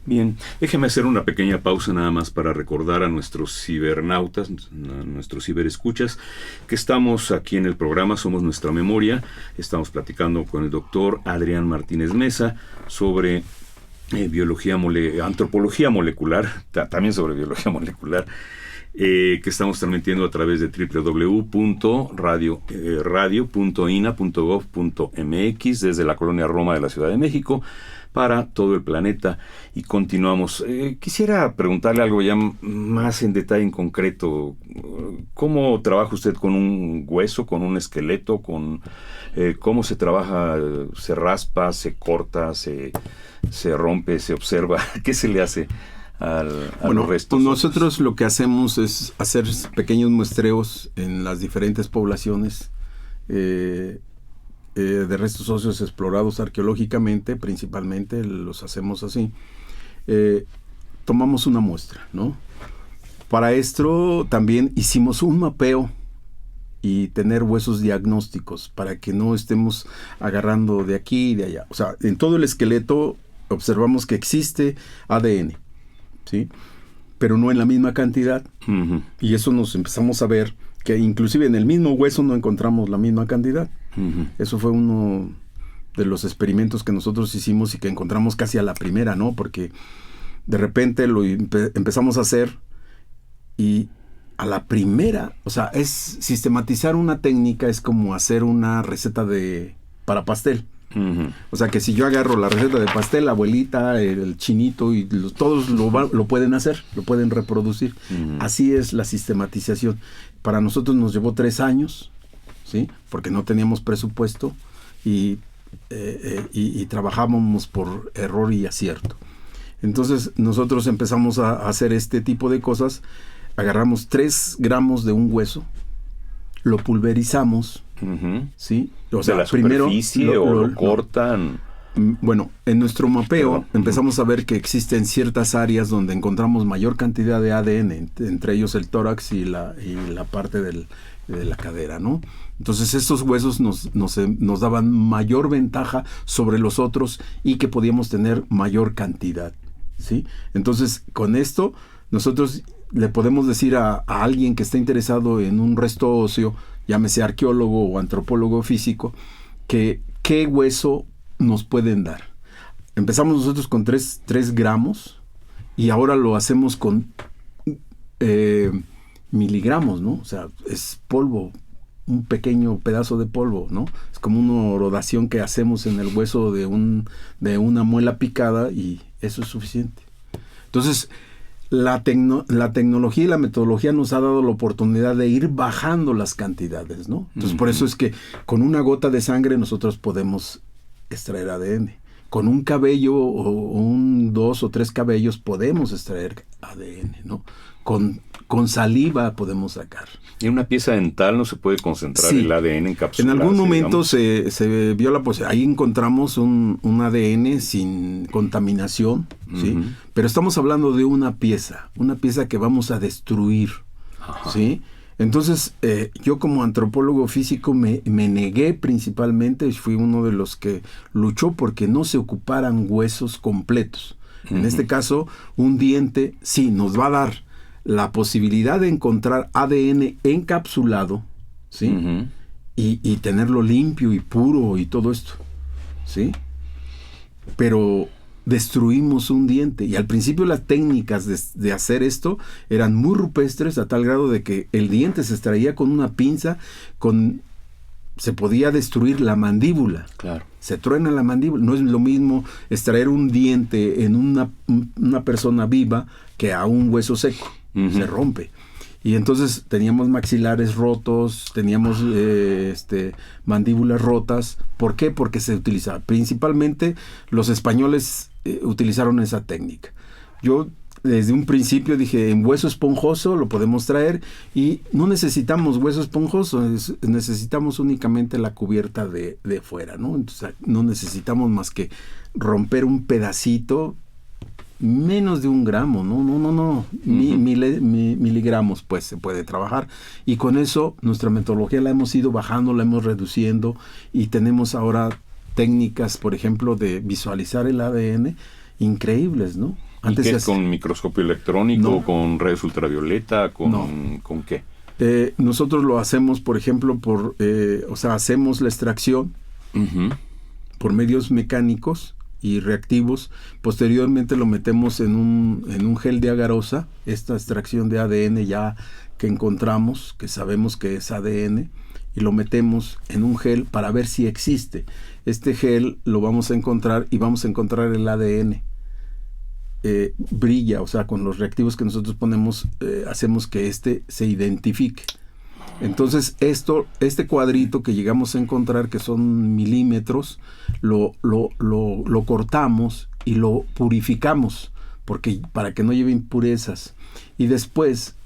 [SPEAKER 3] Bien, déjeme hacer una pequeña pausa nada más para recordar a nuestros cibernautas, a nuestros ciberescuchas, que estamos aquí en el programa Somos Nuestra Memoria. Estamos platicando con el doctor Adrián Martínez Mesa sobre antropología molecular, también sobre biología molecular, que estamos transmitiendo a través de www.radio.ina.gov.mx desde la colonia Roma de la Ciudad de México para todo el planeta, y continuamos. Quisiera preguntarle algo ya más en detalle, en concreto. ¿Cómo trabaja usted con un hueso, con un esqueleto? ¿Cómo se trabaja? ¿Se raspa, se corta, se rompe, se observa? ¿Qué se le hace a
[SPEAKER 4] Bueno,
[SPEAKER 3] los restos?
[SPEAKER 4] pues nosotros lo que hacemos es hacer pequeños muestreos en las diferentes poblaciones de restos óseos explorados arqueológicamente, principalmente los hacemos así. Tomamos una muestra, ¿no? Para esto también hicimos un mapeo y tener huesos diagnósticos para que no estemos agarrando de aquí y de allá. O sea, en todo el esqueleto observamos que existe ADN, ¿sí? Pero no en la misma cantidad.
[SPEAKER 3] Uh-huh.
[SPEAKER 4] Y eso nos empezamos a ver que inclusive en el mismo hueso no encontramos la misma cantidad.
[SPEAKER 3] Uh-huh.
[SPEAKER 4] Eso fue uno de los experimentos que nosotros hicimos y que encontramos casi a la primera, ¿no? Porque de repente lo empezamos a hacer y a la primera, o sea, es sistematizar una técnica, es como hacer una receta para pastel.
[SPEAKER 3] Uh-huh.
[SPEAKER 4] O sea, que si yo agarro la receta de pastel, la abuelita, el chinito, y todos lo pueden hacer, lo pueden reproducir.
[SPEAKER 3] Uh-huh.
[SPEAKER 4] Así es la sistematización. Para nosotros nos llevó 3 años, ¿sí? Porque no teníamos presupuesto y trabajábamos por error y acierto. Entonces nosotros empezamos a hacer este tipo de cosas. Agarramos 3 gramos de un hueso, lo pulverizamos,
[SPEAKER 3] Uh-huh.
[SPEAKER 4] ¿sí?
[SPEAKER 3] O sea, la superficie lo cortan.
[SPEAKER 4] Bueno, en nuestro mapeo
[SPEAKER 3] Perdón.
[SPEAKER 4] empezamos a ver que existen ciertas áreas donde encontramos mayor cantidad de ADN, entre ellos el tórax y la parte de la cadera, ¿no? Entonces estos huesos nos daban mayor ventaja sobre los otros y que podíamos tener mayor cantidad, ¿sí? Entonces con esto nosotros le podemos decir a alguien que está interesado en un resto óseo, llámese arqueólogo o antropólogo físico, que qué hueso nos pueden dar. Empezamos nosotros con 3 gramos y ahora lo hacemos con miligramos, ¿no? O sea, es polvo, un pequeño pedazo de polvo, ¿no? Es como una orodación que hacemos en el hueso de una muela picada y eso es suficiente. Entonces, la tecnología y la metodología nos ha dado la oportunidad de ir bajando las cantidades, ¿no? Entonces, uh-huh. Por eso es que con una gota de sangre nosotros podemos extraer ADN. Con un cabello o 2 o 3 cabellos podemos extraer ADN, ¿no? Con saliva podemos sacar.
[SPEAKER 3] ¿Y en una pieza dental no se puede concentrar el ADN encapsulado?
[SPEAKER 4] En algún momento se vio la posibilidad. Ahí encontramos un ADN sin contaminación, uh-huh. ¿sí? Pero estamos hablando de una pieza que vamos a destruir, uh-huh. ¿sí? Entonces, yo como antropólogo físico me negué principalmente, fui uno de los que luchó porque no se ocuparan huesos completos. Uh-huh. En este caso, un diente sí nos va a dar la posibilidad de encontrar ADN encapsulado, ¿sí? Uh-huh. y tenerlo limpio y puro y todo esto, ¿sí? Pero destruimos un diente y al principio las técnicas de hacer esto eran muy rupestres a tal grado de que el diente se extraía con una pinza, se podía destruir la mandíbula.
[SPEAKER 3] Claro.
[SPEAKER 4] Se truena la mandíbula. No es lo mismo extraer un diente en una persona viva que a un hueso seco. Uh-huh. Se rompe. Y entonces teníamos maxilares rotos, teníamos mandíbulas rotas. ¿Por qué? Porque se utilizaba. Principalmente los españoles utilizaron esa técnica. Yo desde un principio dije, en hueso esponjoso lo podemos traer y no necesitamos hueso esponjoso, necesitamos únicamente la cubierta de fuera, ¿no? Entonces no necesitamos más que romper un pedacito, menos de 1 gramo, no, uh-huh. Miligramos, pues se puede trabajar. Y con eso nuestra metodología la hemos ido bajando, la hemos reduciendo y tenemos ahora técnicas, por ejemplo, de visualizar el ADN increíbles, ¿no?
[SPEAKER 3] Antes ¿y qué es con microscopio electrónico, no. con rayos ultravioleta, con qué?
[SPEAKER 4] Nosotros lo hacemos, por ejemplo, hacemos la extracción uh-huh. por medios mecánicos y reactivos. Posteriormente lo metemos en un gel de agarosa, esta extracción de ADN ya que encontramos, que sabemos que es ADN, y lo metemos en un gel para ver si existe. Este gel lo vamos a encontrar y vamos a encontrar el ADN. Brilla, o sea, con los reactivos que nosotros ponemos, hacemos que se identifique. Entonces, este cuadrito que llegamos a encontrar, que son milímetros, lo cortamos y lo purificamos para que no lleve impurezas. Y después,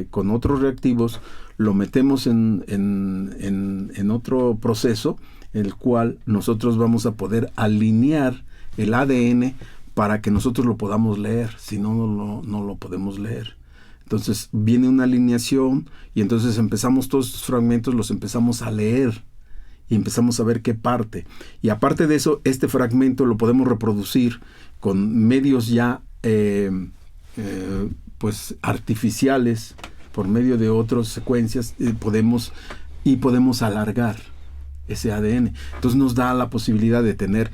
[SPEAKER 4] con otros reactivos, lo metemos en otro proceso, el cual nosotros vamos a poder alinear el ADN para que nosotros lo podamos leer, si no, no lo podemos leer. Entonces viene una alineación y entonces empezamos todos estos fragmentos, los empezamos a leer y empezamos a ver qué parte. Y aparte de eso, este fragmento lo podemos reproducir con medios ya pues artificiales, por medio de otras secuencias, podemos alargar ese ADN. Entonces nos da la posibilidad de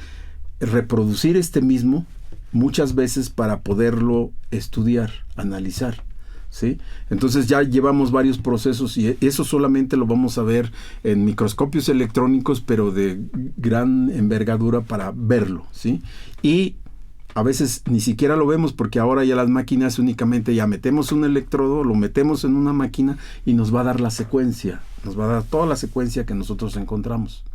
[SPEAKER 4] reproducir este mismo muchas veces para poderlo estudiar, analizar, ¿sí? Entonces ya llevamos varios procesos y eso solamente lo vamos a ver en microscopios electrónicos, pero de gran envergadura para verlo, ¿sí? Y a veces ni siquiera lo vemos porque ahora ya las máquinas únicamente ya metemos un electrodo, lo metemos en una máquina y nos va a dar la secuencia, nos va a dar toda la secuencia que nosotros encontramos.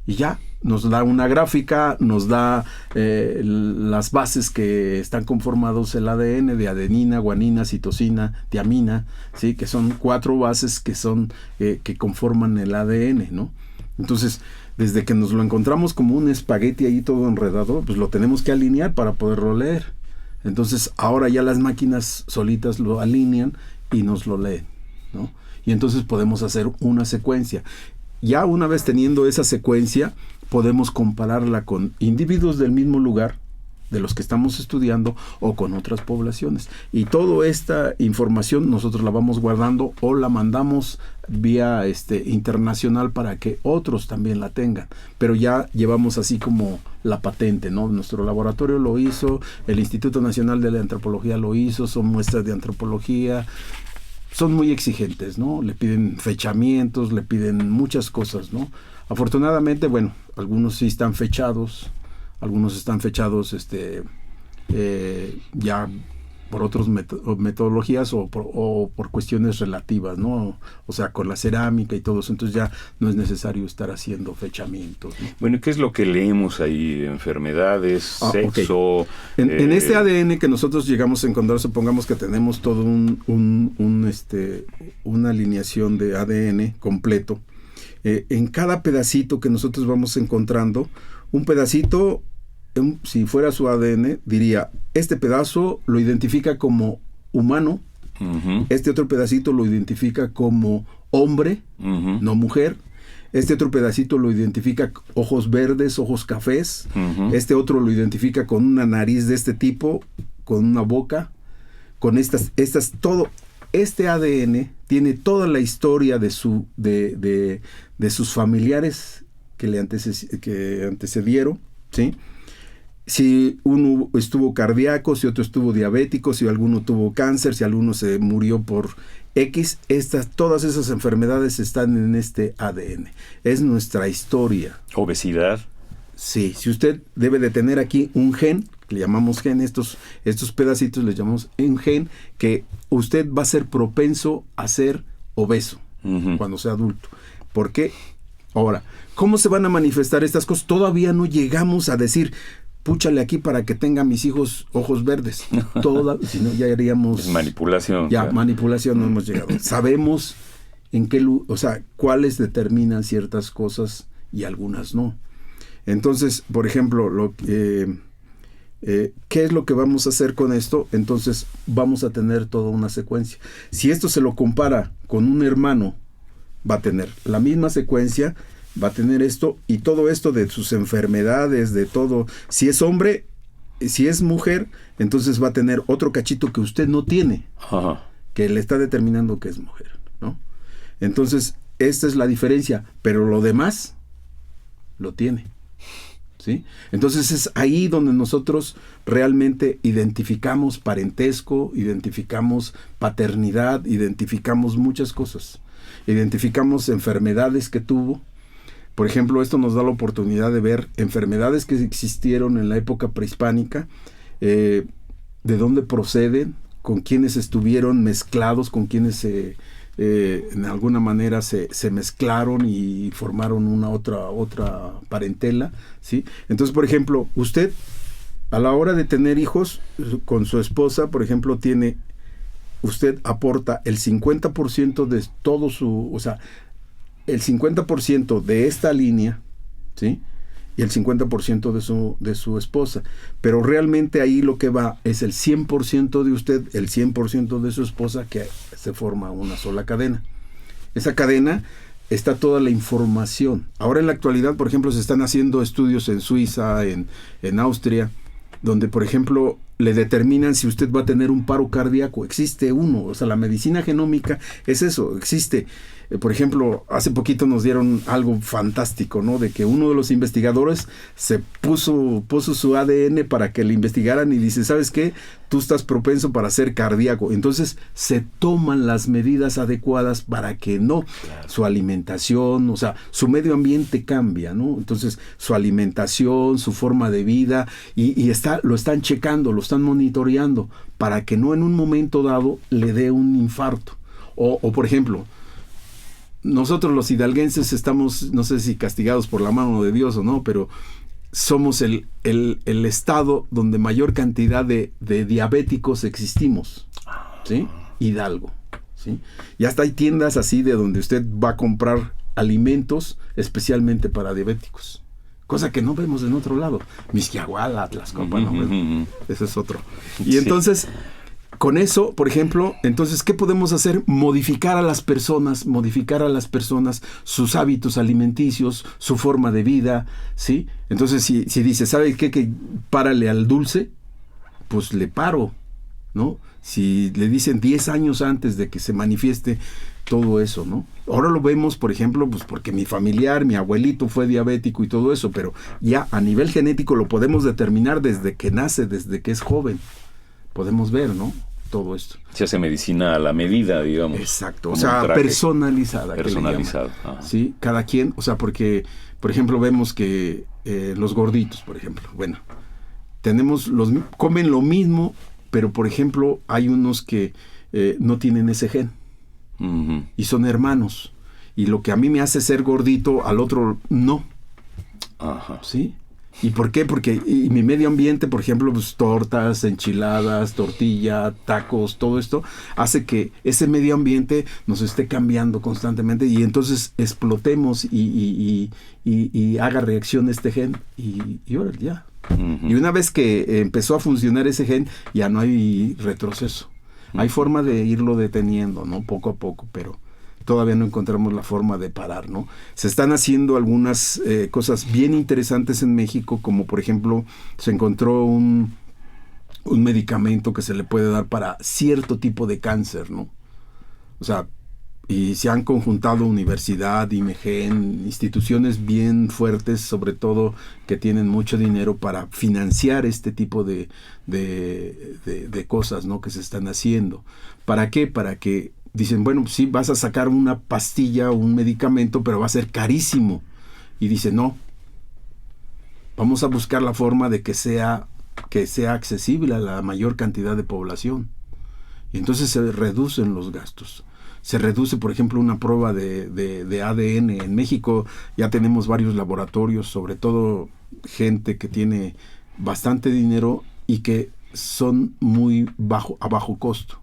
[SPEAKER 4] Y ya, nos da una gráfica, nos da las bases que están conformados el ADN de adenina, guanina, citosina, tiamina, ¿sí? Que son 4 bases que conforman el ADN, ¿no? Entonces, desde que nos lo encontramos como un espagueti ahí todo enredado, pues lo tenemos que alinear para poderlo leer. Entonces, ahora ya las máquinas solitas lo alinean y nos lo leen, ¿no? Y entonces podemos hacer una secuencia. Ya una vez teniendo esa secuencia, podemos compararla con individuos del mismo lugar, de los que estamos estudiando, o con otras poblaciones. Y toda esta información nosotros la vamos guardando o la mandamos vía internacional para que otros también la tengan. Pero ya llevamos así como la patente, ¿no? Nuestro laboratorio lo hizo, el Instituto Nacional de la Antropología lo hizo, son muestras de antropología. Son muy exigentes, ¿no? Le piden fechamientos, le piden muchas cosas, ¿no? Afortunadamente, bueno, algunos sí están fechados, algunos están fechados ya por otras metodologías o por cuestiones relativas, ¿no? O sea, con la cerámica y todo eso, entonces ya no es necesario estar haciendo fechamientos, ¿no?
[SPEAKER 3] Bueno, ¿qué es lo que leemos ahí? ¿Enfermedades, sexo?
[SPEAKER 4] Okay. En este ADN que nosotros llegamos a encontrar, supongamos que tenemos todo una alineación de ADN completo. En cada pedacito que nosotros vamos encontrando, un pedacito, si fuera su ADN, diría, este pedazo lo identifica como humano, uh-huh. Este otro pedacito lo identifica como hombre, uh-huh. No mujer, este otro pedacito lo identifica ojos verdes, ojos cafés, uh-huh. Este otro lo identifica con una nariz de este tipo, con una boca, con todo. Este ADN tiene toda la historia de sus familiares que le antecedieron, ¿sí? Si uno estuvo cardíaco, si otro estuvo diabético, si alguno tuvo cáncer, si alguno se murió por X, todas esas enfermedades están en este ADN. Es nuestra historia.
[SPEAKER 3] ¿Obesidad?
[SPEAKER 4] Sí, si usted debe de tener aquí un gen, que le llamamos gen, estos pedacitos les llamamos un gen, que usted va a ser propenso a ser obeso, uh-huh. Cuando sea adulto. ¿Por qué? Ahora, ¿cómo se van a manifestar estas cosas? Todavía no llegamos a decir, púchale aquí para que tenga mis hijos ojos verdes. Si no, ya haríamos...
[SPEAKER 3] Es manipulación.
[SPEAKER 4] Ya, claro. Manipulación no hemos llegado. Sabemos cuáles determinan ciertas cosas y algunas no. Entonces, por ejemplo, ¿qué es lo que vamos a hacer con esto? Entonces, vamos a tener toda una secuencia. Si esto se lo compara con un hermano, va a tener la misma secuencia, va a tener esto y todo esto de sus enfermedades, de todo. Si es hombre, si es mujer, entonces va a tener otro cachito que usted no tiene, uh-huh. Que le está determinando que es mujer, ¿no? Entonces, esta es la diferencia, pero lo demás lo tiene, ¿sí? Entonces es ahí donde nosotros realmente identificamos parentesco, identificamos paternidad, identificamos muchas cosas. Identificamos enfermedades que tuvo. Por ejemplo, esto nos da la oportunidad de ver enfermedades que existieron en la época prehispánica, de dónde proceden, con quienes estuvieron mezclados, con quienes en alguna manera se mezclaron y formaron una otra parentela, ¿sí? Entonces, por ejemplo, usted a la hora de tener hijos con su esposa, por ejemplo, usted aporta el 50% de todo o sea, el 50% de esta línea, ¿sí? Y el 50% de su esposa. Pero realmente ahí lo que va es el 100% de usted, el 100% de su esposa, que se forma una sola cadena. Esa cadena está toda la información. Ahora en la actualidad, por ejemplo, se están haciendo estudios en Suiza, en Austria, donde, por ejemplo, le determinan si usted va a tener un paro cardíaco. Existe uno, o sea, la medicina genómica es eso, existe. Por ejemplo, hace poquito nos dieron algo fantástico, ¿no? De que uno de los investigadores se puso su ADN para que le investigaran y dice, ¿sabes qué? Tú estás propenso para ser cardíaco. Entonces se toman las medidas adecuadas para que no. Claro. Su alimentación, o sea, su medio ambiente cambia, ¿no? Entonces su alimentación, su forma de vida y lo están checando, lo están monitoreando para que no en un momento dado le dé un infarto. O por ejemplo, nosotros los hidalguenses estamos, no sé si castigados por la mano de Dios o no, pero somos el estado donde mayor cantidad de diabéticos existimos, ¿sí? Hidalgo, ¿sí? Y hasta hay tiendas así de donde usted va a comprar alimentos especialmente para diabéticos, cosa que no vemos en otro lado. Mixquiahuala, Tlaxcopa, no, ese es otro. Y entonces, con eso, por ejemplo, entonces, ¿qué podemos hacer? Modificar a las personas sus hábitos alimenticios, su forma de vida, ¿sí? Entonces, si dice, ¿sabe qué? Que párale al dulce, pues le paro, ¿no? Si le dicen 10 años antes de que se manifieste todo eso, ¿no? Ahora lo vemos, por ejemplo, pues porque mi abuelito fue diabético y todo eso, pero ya a nivel genético lo podemos determinar desde que nace, desde que es joven. Podemos ver, ¿no? Todo esto.
[SPEAKER 3] Se hace medicina a la medida, digamos.
[SPEAKER 4] Exacto, o sea, personalizada.
[SPEAKER 3] Personalizada.
[SPEAKER 4] Sí, cada quien, o sea, porque, por ejemplo, vemos que los gorditos, por ejemplo, bueno, comen lo mismo, pero, por ejemplo, hay unos que no tienen ese gen. Uh-huh. Y son hermanos. Y lo que a mí me hace ser gordito, al otro no.
[SPEAKER 3] Ajá.
[SPEAKER 4] ¿Sí? ¿Y por qué? Porque mi medio ambiente, por ejemplo, pues, tortas, enchiladas, tortilla, tacos, todo esto hace que ese medio ambiente nos esté cambiando constantemente y entonces explotemos y haga reacción este gen y ahora ya. Uh-huh. Y una vez que empezó a funcionar ese gen, ya no hay retroceso. Uh-huh. Hay forma de irlo deteniendo, ¿no? Poco a poco, pero todavía no encontramos la forma de parar, ¿no? Se están haciendo algunas cosas bien interesantes en México, como por ejemplo, se encontró un medicamento que se le puede dar para cierto tipo de cáncer, ¿no? O sea, y se han conjuntado universidad, IMEGEN, instituciones bien fuertes, sobre todo que tienen mucho dinero para financiar este tipo de cosas, ¿no? Que se están haciendo. ¿Para qué? Para que dicen, bueno, sí, vas a sacar una pastilla o un medicamento, pero va a ser carísimo. Y dice, no, vamos a buscar la forma de que sea accesible a la mayor cantidad de población. Y entonces se reducen los gastos. Se reduce, por ejemplo, una prueba de ADN. En México ya tenemos varios laboratorios, sobre todo gente que tiene bastante dinero y que son a bajo costo.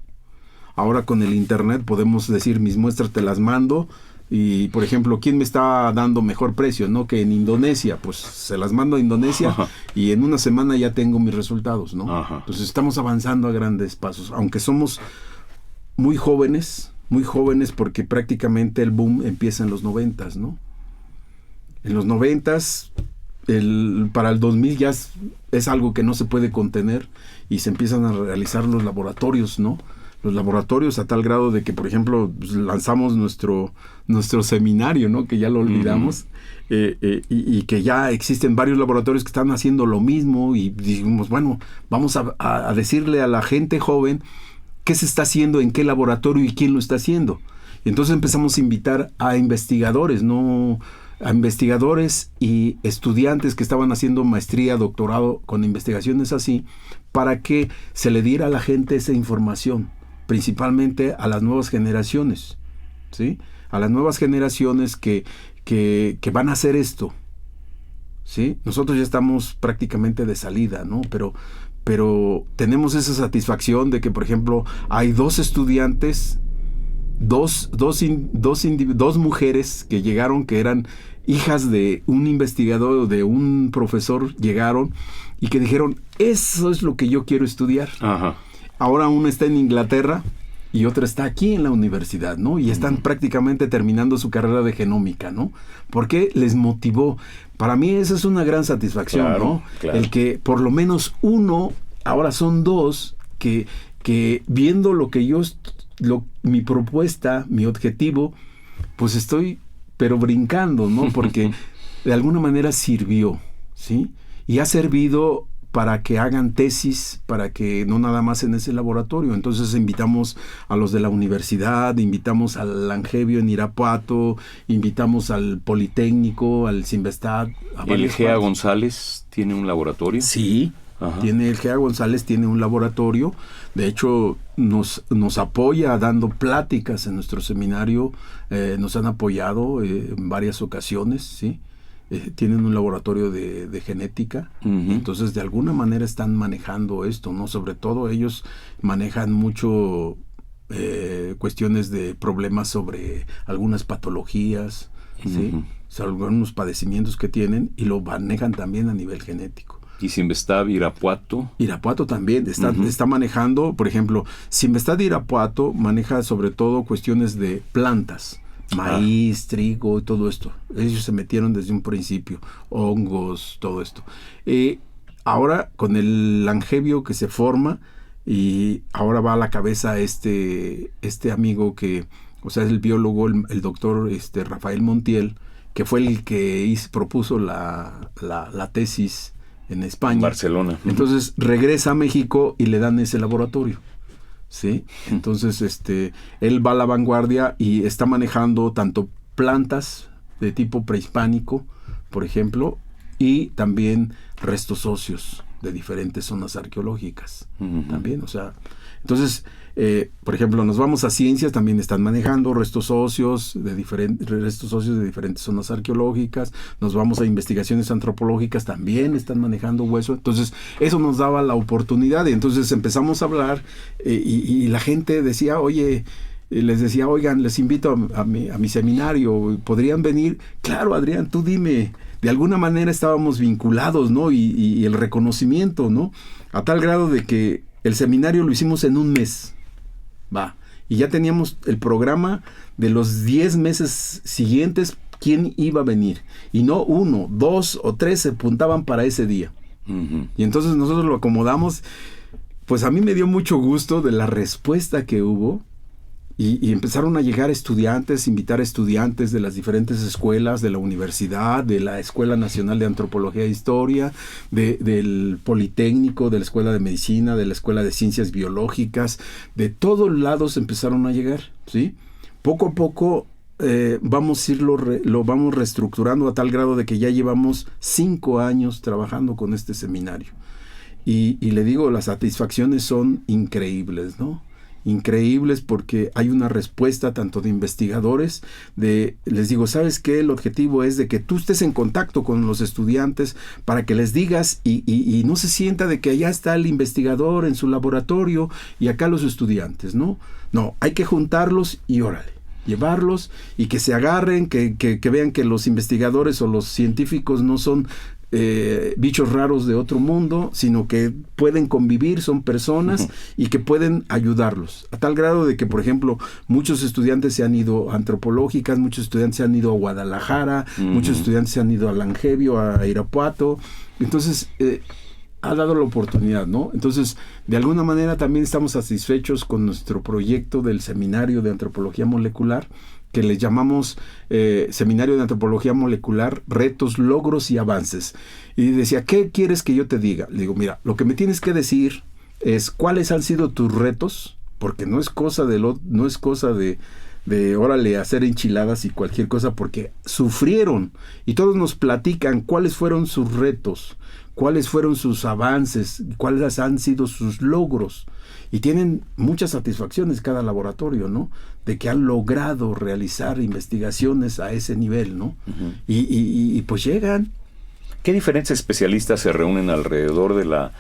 [SPEAKER 4] Ahora con el internet podemos decir, mis muestras te las mando y, por ejemplo, ¿quién me está dando mejor precio? ¿No? Que en Indonesia, pues se las mando a Indonesia. Ajá. Y en una semana ya tengo mis resultados, ¿no? Ajá. Entonces estamos avanzando a grandes pasos, aunque somos muy jóvenes porque prácticamente el boom empieza en los 90s, ¿no? En los 90s, para el 2000 ya es algo que no se puede contener y se empiezan a realizar los laboratorios, ¿no? Los laboratorios a tal grado de que, por ejemplo, pues, lanzamos nuestro seminario, ¿no? Que ya lo olvidamos, y que ya existen varios laboratorios que están haciendo lo mismo y dijimos, bueno, vamos a decirle a la gente joven qué se está haciendo, en qué laboratorio y quién lo está haciendo. Y entonces empezamos a invitar a investigadores, ¿no? A investigadores y estudiantes que estaban haciendo maestría, doctorado con investigaciones así, para que se le diera a la gente esa información, principalmente a las nuevas generaciones, ¿sí? A las nuevas generaciones que van a hacer esto, ¿sí? Nosotros ya estamos prácticamente de salida, ¿no? Pero tenemos esa satisfacción de que, por ejemplo, hay 2 estudiantes, dos mujeres que llegaron, que eran hijas de un investigador, de un profesor, llegaron y que dijeron, eso es lo que yo quiero estudiar.
[SPEAKER 3] Ajá.
[SPEAKER 4] Ahora una está en Inglaterra y otra está aquí en la universidad, ¿no? Y están prácticamente terminando su carrera de genómica, ¿no? Porque les motivó. Para mí esa es una gran satisfacción,
[SPEAKER 3] Claro,
[SPEAKER 4] ¿no?
[SPEAKER 3] claro.
[SPEAKER 4] El que por lo menos uno, ahora son 2, que viendo lo que mi propuesta, mi objetivo, pues estoy, pero brincando, ¿no? Porque de alguna manera sirvió, ¿sí? Y ha servido para que hagan tesis, para que no nada más en ese laboratorio. Entonces invitamos a los de la universidad, invitamos al Langevio en Irapuato, invitamos al Politécnico, al Cinvestad.
[SPEAKER 3] ¿El Gea González tiene un laboratorio?
[SPEAKER 4] Sí,
[SPEAKER 3] Ajá.
[SPEAKER 4] el Gea González tiene un laboratorio. De hecho, nos apoya dando pláticas en nuestro seminario. Nos han apoyado en varias ocasiones, ¿sí? Tienen un laboratorio de genética,
[SPEAKER 3] Uh-huh.
[SPEAKER 4] entonces de alguna manera están manejando esto, ¿no? Sobre todo ellos manejan mucho cuestiones de problemas sobre algunas patologías, ¿sí?
[SPEAKER 3] Uh-huh.
[SPEAKER 4] Sobre algunos padecimientos que tienen, y lo manejan también a nivel genético.
[SPEAKER 3] ¿Y Cinvestav Irapuato?
[SPEAKER 4] Irapuato también está manejando, por ejemplo, Cinvestad Irapuato maneja sobre todo cuestiones de plantas, maíz, trigo y todo esto. Ellos se metieron desde un principio, hongos, todo esto. Ahora con el Langevio que se forma, y ahora va a la cabeza este amigo que, o sea, es el biólogo, el doctor Rafael Montiel, que fue el que propuso la tesis en España.
[SPEAKER 3] En Barcelona.
[SPEAKER 4] Entonces regresa a México y le dan ese laboratorio. ¿Sí? Entonces él va a la vanguardia y está manejando tanto plantas de tipo prehispánico, por ejemplo, y también restos óseos de diferentes zonas arqueológicas.
[SPEAKER 3] Uh-huh.
[SPEAKER 4] También, o sea, entonces, por ejemplo, nos vamos a ciencias, también están manejando restos óseos de diferentes zonas arqueológicas. Nos vamos a investigaciones antropológicas, también están manejando hueso. Entonces, eso nos daba la oportunidad, y entonces empezamos a hablar, y la gente decía, oye, les decía, oigan, les invito a mi seminario, ¿podrían venir? Claro, Adrián, tú dime. De alguna manera estábamos vinculados, ¿no? Y el reconocimiento, ¿no? A tal grado de que el seminario lo hicimos en un mes. Y ya teníamos el programa de los 10 meses siguientes, quién iba a venir. Y no 1, 2 o 3 se apuntaban para ese día.
[SPEAKER 3] Uh-huh.
[SPEAKER 4] Y entonces nosotros lo acomodamos. Pues a mí me dio mucho gusto de la respuesta que hubo. Y empezaron a llegar invitar a estudiantes de las diferentes escuelas, de la universidad, de la Escuela Nacional de Antropología e Historia, del Politécnico, de la Escuela de Medicina, de la Escuela de Ciencias Biológicas. De todos lados empezaron a llegar, ¿sí? Poco a poco lo vamos reestructurando a tal grado de que ya llevamos 5 años trabajando con este seminario. Y le digo, las satisfacciones son increíbles, ¿no? Increíbles, porque hay una respuesta tanto de investigadores, les digo, ¿sabes qué? El objetivo es de que tú estés en contacto con los estudiantes para que les digas y no se sienta de que allá está el investigador en su laboratorio y acá los estudiantes, ¿no? No, hay que juntarlos y órale, llevarlos y que se agarren, que vean que los investigadores o los científicos no son bichos raros de otro mundo, sino que pueden convivir, son personas, uh-huh, y que pueden ayudarlos, a tal grado de que, por ejemplo, muchos estudiantes se han ido a antropológicas, muchos estudiantes se han ido a Guadalajara, uh-huh, muchos estudiantes se han ido a Langevio, a Irapuato. Entonces ha dado la oportunidad, ¿no? Entonces, de alguna manera también estamos satisfechos con nuestro proyecto del Seminario de Antropología Molecular, que le llamamos Seminario de Antropología Molecular, Retos, Logros y Avances. Y decía, ¿qué quieres que yo te diga? Le digo, mira, lo que me tienes que decir es cuáles han sido tus retos, porque no es cosa de órale, hacer enchiladas y cualquier cosa, porque sufrieron, y todos nos platican cuáles fueron sus retos, cuáles fueron sus avances, cuáles han sido sus logros. Y tienen muchas satisfacciones cada laboratorio, ¿no? De que han logrado realizar investigaciones a ese nivel, ¿no? Uh-huh. Y pues llegan
[SPEAKER 3] ¿Qué diferentes especialistas se reúnen alrededor de la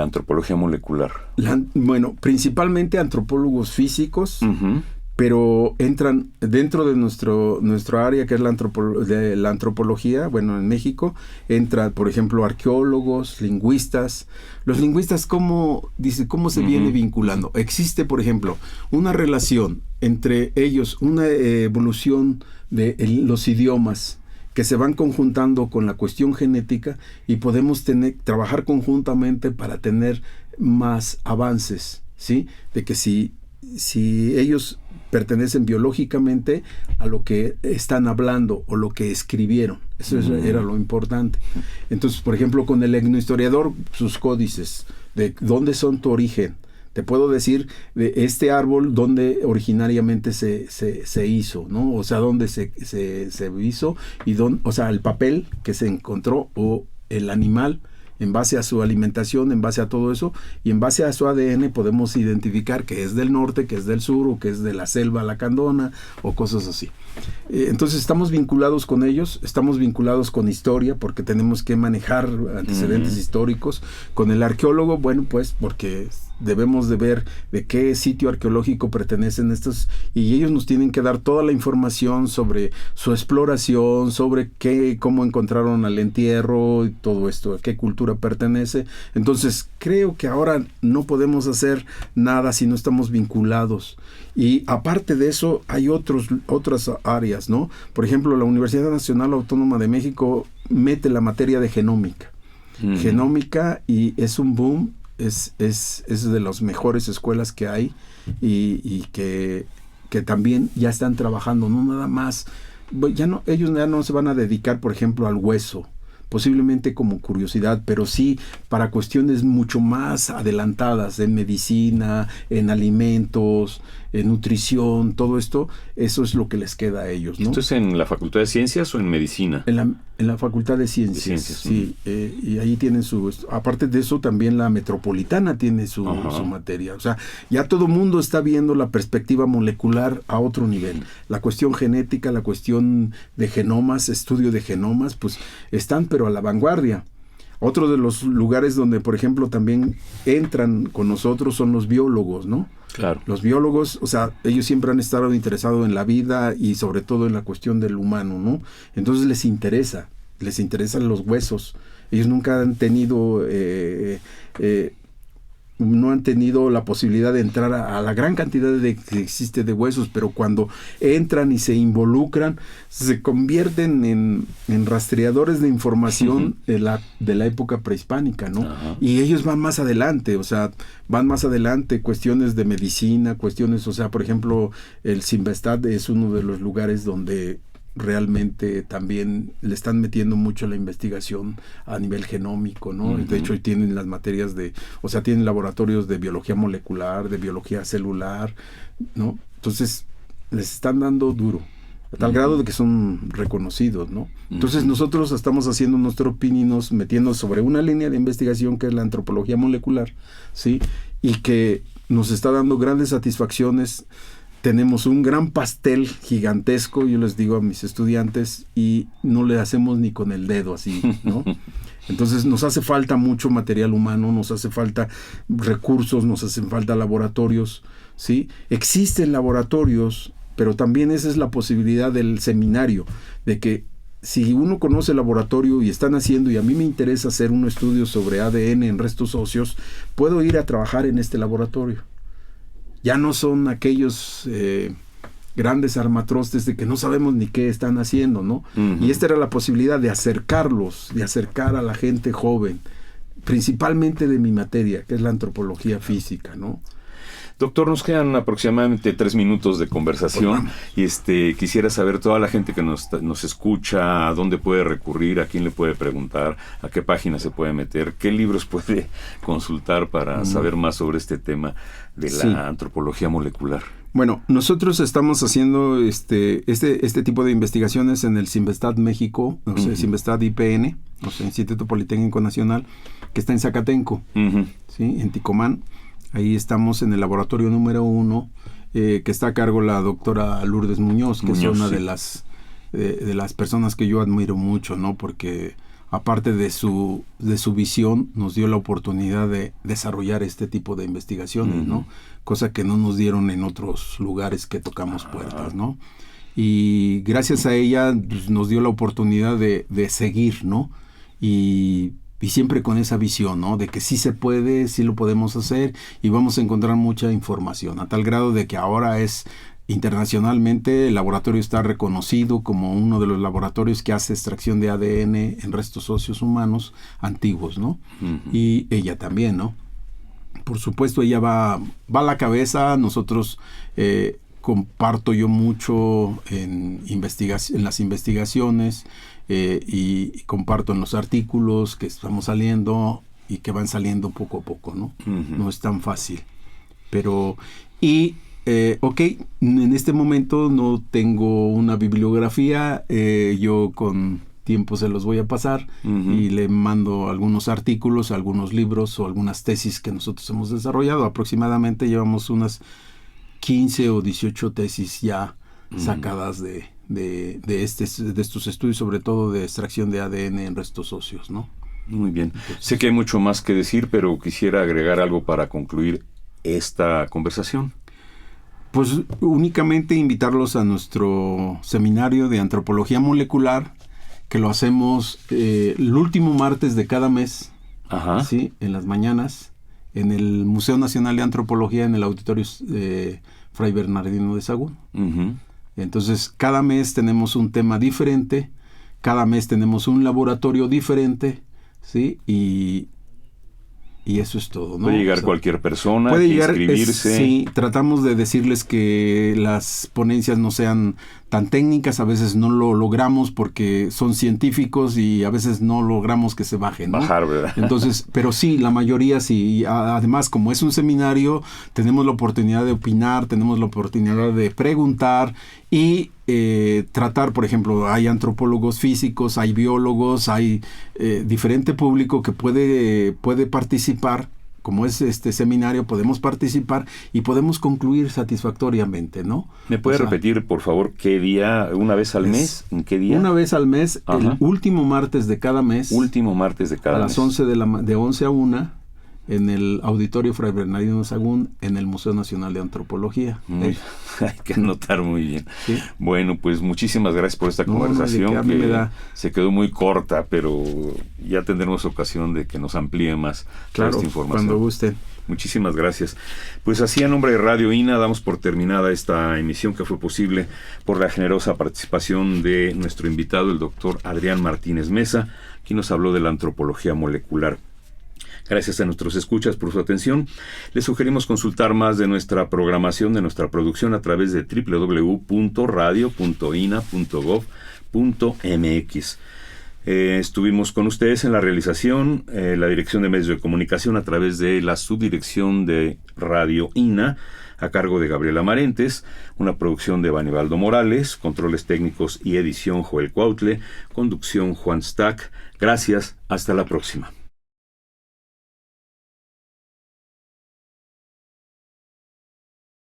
[SPEAKER 3] antropología molecular?
[SPEAKER 4] Bueno, principalmente antropólogos físicos,
[SPEAKER 3] Uh-huh.
[SPEAKER 4] pero entran dentro de nuestro área, que es la antropología. Bueno, en México entra, por ejemplo, arqueólogos, lingüistas. Los lingüistas, ¿cómo se viene vinculando? Existe, por ejemplo, una relación entre ellos, una evolución de los idiomas que se van conjuntando con la cuestión genética, y podemos trabajar conjuntamente para tener más avances, ¿sí? De que si ellos pertenecen biológicamente a lo que están hablando o lo que escribieron. Eso era lo importante. Entonces, por ejemplo, con el etnohistoriador, sus códices, de dónde son tu origen. Te puedo decir de este árbol dónde originariamente se hizo, ¿no? O sea, dónde se hizo y o sea, el papel que se encontró o el animal, en base a su alimentación, en base a todo eso, y en base a su ADN podemos identificar que es del norte, que es del sur, o que es de la selva lacandona, o cosas así. Entonces estamos vinculados con ellos, estamos vinculados con historia, porque tenemos que manejar antecedentes históricos. Con el arqueólogo, bueno, pues porque debemos de ver de qué sitio arqueológico pertenecen estos, y ellos nos tienen que dar toda la información sobre su exploración, sobre cómo encontraron al entierro y todo esto, a qué cultura pertenece. Entonces creo que ahora no podemos hacer nada si no estamos vinculados. Y aparte de eso hay otras áreas, ¿no? Por ejemplo, la Universidad Nacional Autónoma de México mete la materia de genómica. Genómica, y es un boom. Es de las mejores escuelas que hay, y que también ya están trabajando, no nada más, ellos ya no se van a dedicar, por ejemplo, al hueso, posiblemente como curiosidad, pero sí para cuestiones mucho más adelantadas en medicina, en alimentos, en nutrición, todo esto, eso es lo que les queda a ellos, ¿no?
[SPEAKER 3] ¿Esto es en la Facultad de Ciencias o en Medicina?
[SPEAKER 4] En la Facultad de Ciencias, sí. Y ahí tienen aparte de eso, también la Metropolitana tiene su materia. O sea, ya todo mundo está viendo la perspectiva molecular a otro nivel. La cuestión genética, la cuestión de genomas, estudio de genomas, pues están pero a la vanguardia. Otro de los lugares donde, por ejemplo, también entran con nosotros son los biólogos, ¿no?
[SPEAKER 3] Claro.
[SPEAKER 4] Los biólogos, o sea, ellos siempre han estado interesados en la vida y sobre todo en la cuestión del humano, ¿no? Entonces les interesan los huesos. Ellos nunca han tenido no han tenido la posibilidad de entrar a la gran cantidad que existe de huesos, pero cuando entran y se involucran, se convierten en rastreadores de información de la época prehispánica, ¿no? Y ellos van más adelante, cuestiones de medicina, cuestiones, o sea, por ejemplo, el Cinvestav es uno de los lugares donde realmente también le están metiendo mucho la investigación a nivel genómico, ¿no? De hecho, tienen las materias tienen laboratorios de biología molecular, de biología celular, ¿no? Entonces, les están dando duro, a tal grado de que son reconocidos, ¿no? Entonces, nosotros estamos haciendo nuestros pininos, metiendo sobre una línea de investigación que es la antropología molecular, ¿sí? Y que nos está dando grandes satisfacciones. Tenemos un gran pastel gigantesco, yo les digo a mis estudiantes, y no le hacemos ni con el dedo así, ¿no? Entonces nos hace falta mucho material humano, nos hace falta recursos, nos hacen falta laboratorios, ¿sí? Existen laboratorios, pero también esa es la posibilidad del seminario, de que si uno conoce el laboratorio y están haciendo, y a mí me interesa hacer un estudio sobre ADN en restos óseos, puedo ir a trabajar en este laboratorio. Ya no son aquellos grandes armatrostes de que no sabemos ni qué están haciendo, ¿no? Y esta era la posibilidad de acercar a la gente joven, principalmente de mi materia, que es la antropología física, ¿no?
[SPEAKER 3] Doctor, nos quedan aproximadamente 3 minutos de conversación y quisiera saber, toda la gente que nos escucha, a dónde puede recurrir, a quién le puede preguntar, a qué página se puede meter, qué libros puede consultar para saber más sobre este tema de la antropología molecular.
[SPEAKER 4] Bueno, nosotros estamos haciendo este tipo de investigaciones en el Cinvestav México, o sea, Cinvestav IPN, o sea, Instituto Politécnico Nacional, que está en Zacatenco, ¿sí? En Ticomán. Ahí estamos en el laboratorio número 1, que está a cargo la doctora Lourdes Muñoz, que es una de las personas que yo admiro mucho, ¿no? Porque aparte de su visión, nos dio la oportunidad de desarrollar este tipo de investigaciones, ¿no? Cosa que no nos dieron en otros lugares que tocamos puertas, ¿no? Y gracias a ella pues, nos dio la oportunidad de seguir, ¿no? Y siempre con esa visión, ¿no? De que sí se puede, sí lo podemos hacer y vamos a encontrar mucha información, a tal grado de que ahora internacionalmente el laboratorio está reconocido como uno de los laboratorios que hace extracción de ADN en restos óseos humanos antiguos, ¿no? Y ella también, ¿no? Por supuesto, ella va a la cabeza. Nosotros comparto yo mucho en las investigaciones y comparto en los artículos que estamos saliendo y que van saliendo poco a poco, ¿no? No es tan fácil. Pero, en este momento no tengo una bibliografía, yo con tiempo se los voy a pasar y le mando algunos artículos, algunos libros o algunas tesis que nosotros hemos desarrollado. Aproximadamente llevamos unas 15 o 18 tesis ya sacadas de estos estudios, sobre todo de extracción de ADN en restos óseos, ¿no?
[SPEAKER 3] Muy bien. Sé que hay mucho más que decir, pero quisiera agregar algo para concluir esta conversación.
[SPEAKER 4] Pues únicamente invitarlos a nuestro seminario de antropología molecular, que lo hacemos el último martes de cada mes, ¿sí? En las mañanas, en el Museo Nacional de Antropología, en el auditorio Fray Bernardino de Sahagún. Entonces, cada mes tenemos un tema diferente, cada mes tenemos un laboratorio diferente, ¿sí? Y eso es todo, ¿no?
[SPEAKER 3] Puede llegar cualquier persona, puede inscribirse.
[SPEAKER 4] Sí, tratamos de decirles que las ponencias no sean tan técnicas, a veces no lo logramos porque son científicos y a veces no logramos que se bajen, ¿no?
[SPEAKER 3] Bajar, ¿verdad?
[SPEAKER 4] Entonces, pero sí, la mayoría sí. Además, como es un seminario, tenemos la oportunidad de opinar, tenemos la oportunidad de preguntar y tratar, por ejemplo, hay antropólogos físicos, hay biólogos, hay diferente público que puede participar. Como es este seminario, podemos participar y podemos concluir satisfactoriamente, ¿no?
[SPEAKER 3] ¿Me puede repetir, por favor, qué día, una vez al mes? ¿En qué día?
[SPEAKER 4] Una vez al mes, el último martes de cada mes.
[SPEAKER 3] Último martes de cada mes.
[SPEAKER 4] A las 11 de 11 a 1, en el auditorio Fray Bernardino de Sahagún, en el Museo Nacional de Antropología.
[SPEAKER 3] Hay que anotar muy bien. ¿Sí? Bueno, pues muchísimas gracias por esta conversación, que se quedó muy corta, pero ya tendremos ocasión de que nos amplíe más esta información.
[SPEAKER 4] Cuando guste.
[SPEAKER 3] Muchísimas gracias. Pues así, a nombre de Radio INA, damos por terminada esta emisión, que fue posible por la generosa participación de nuestro invitado, el doctor Adrián Martínez Mesa, quien nos habló de la antropología molecular. Gracias a nuestros escuchas por su atención. Les sugerimos consultar más de nuestra programación, de nuestra producción, a través de www.radio.ina.gov.mx. Estuvimos con ustedes en la realización, la Dirección de Medios de Comunicación, a través de la Subdirección de Radio INA, a cargo de Gabriela Marentes, una producción de Banibaldo Morales, controles técnicos y edición Joel Cuautle, conducción Juan Stack. Gracias, hasta la próxima.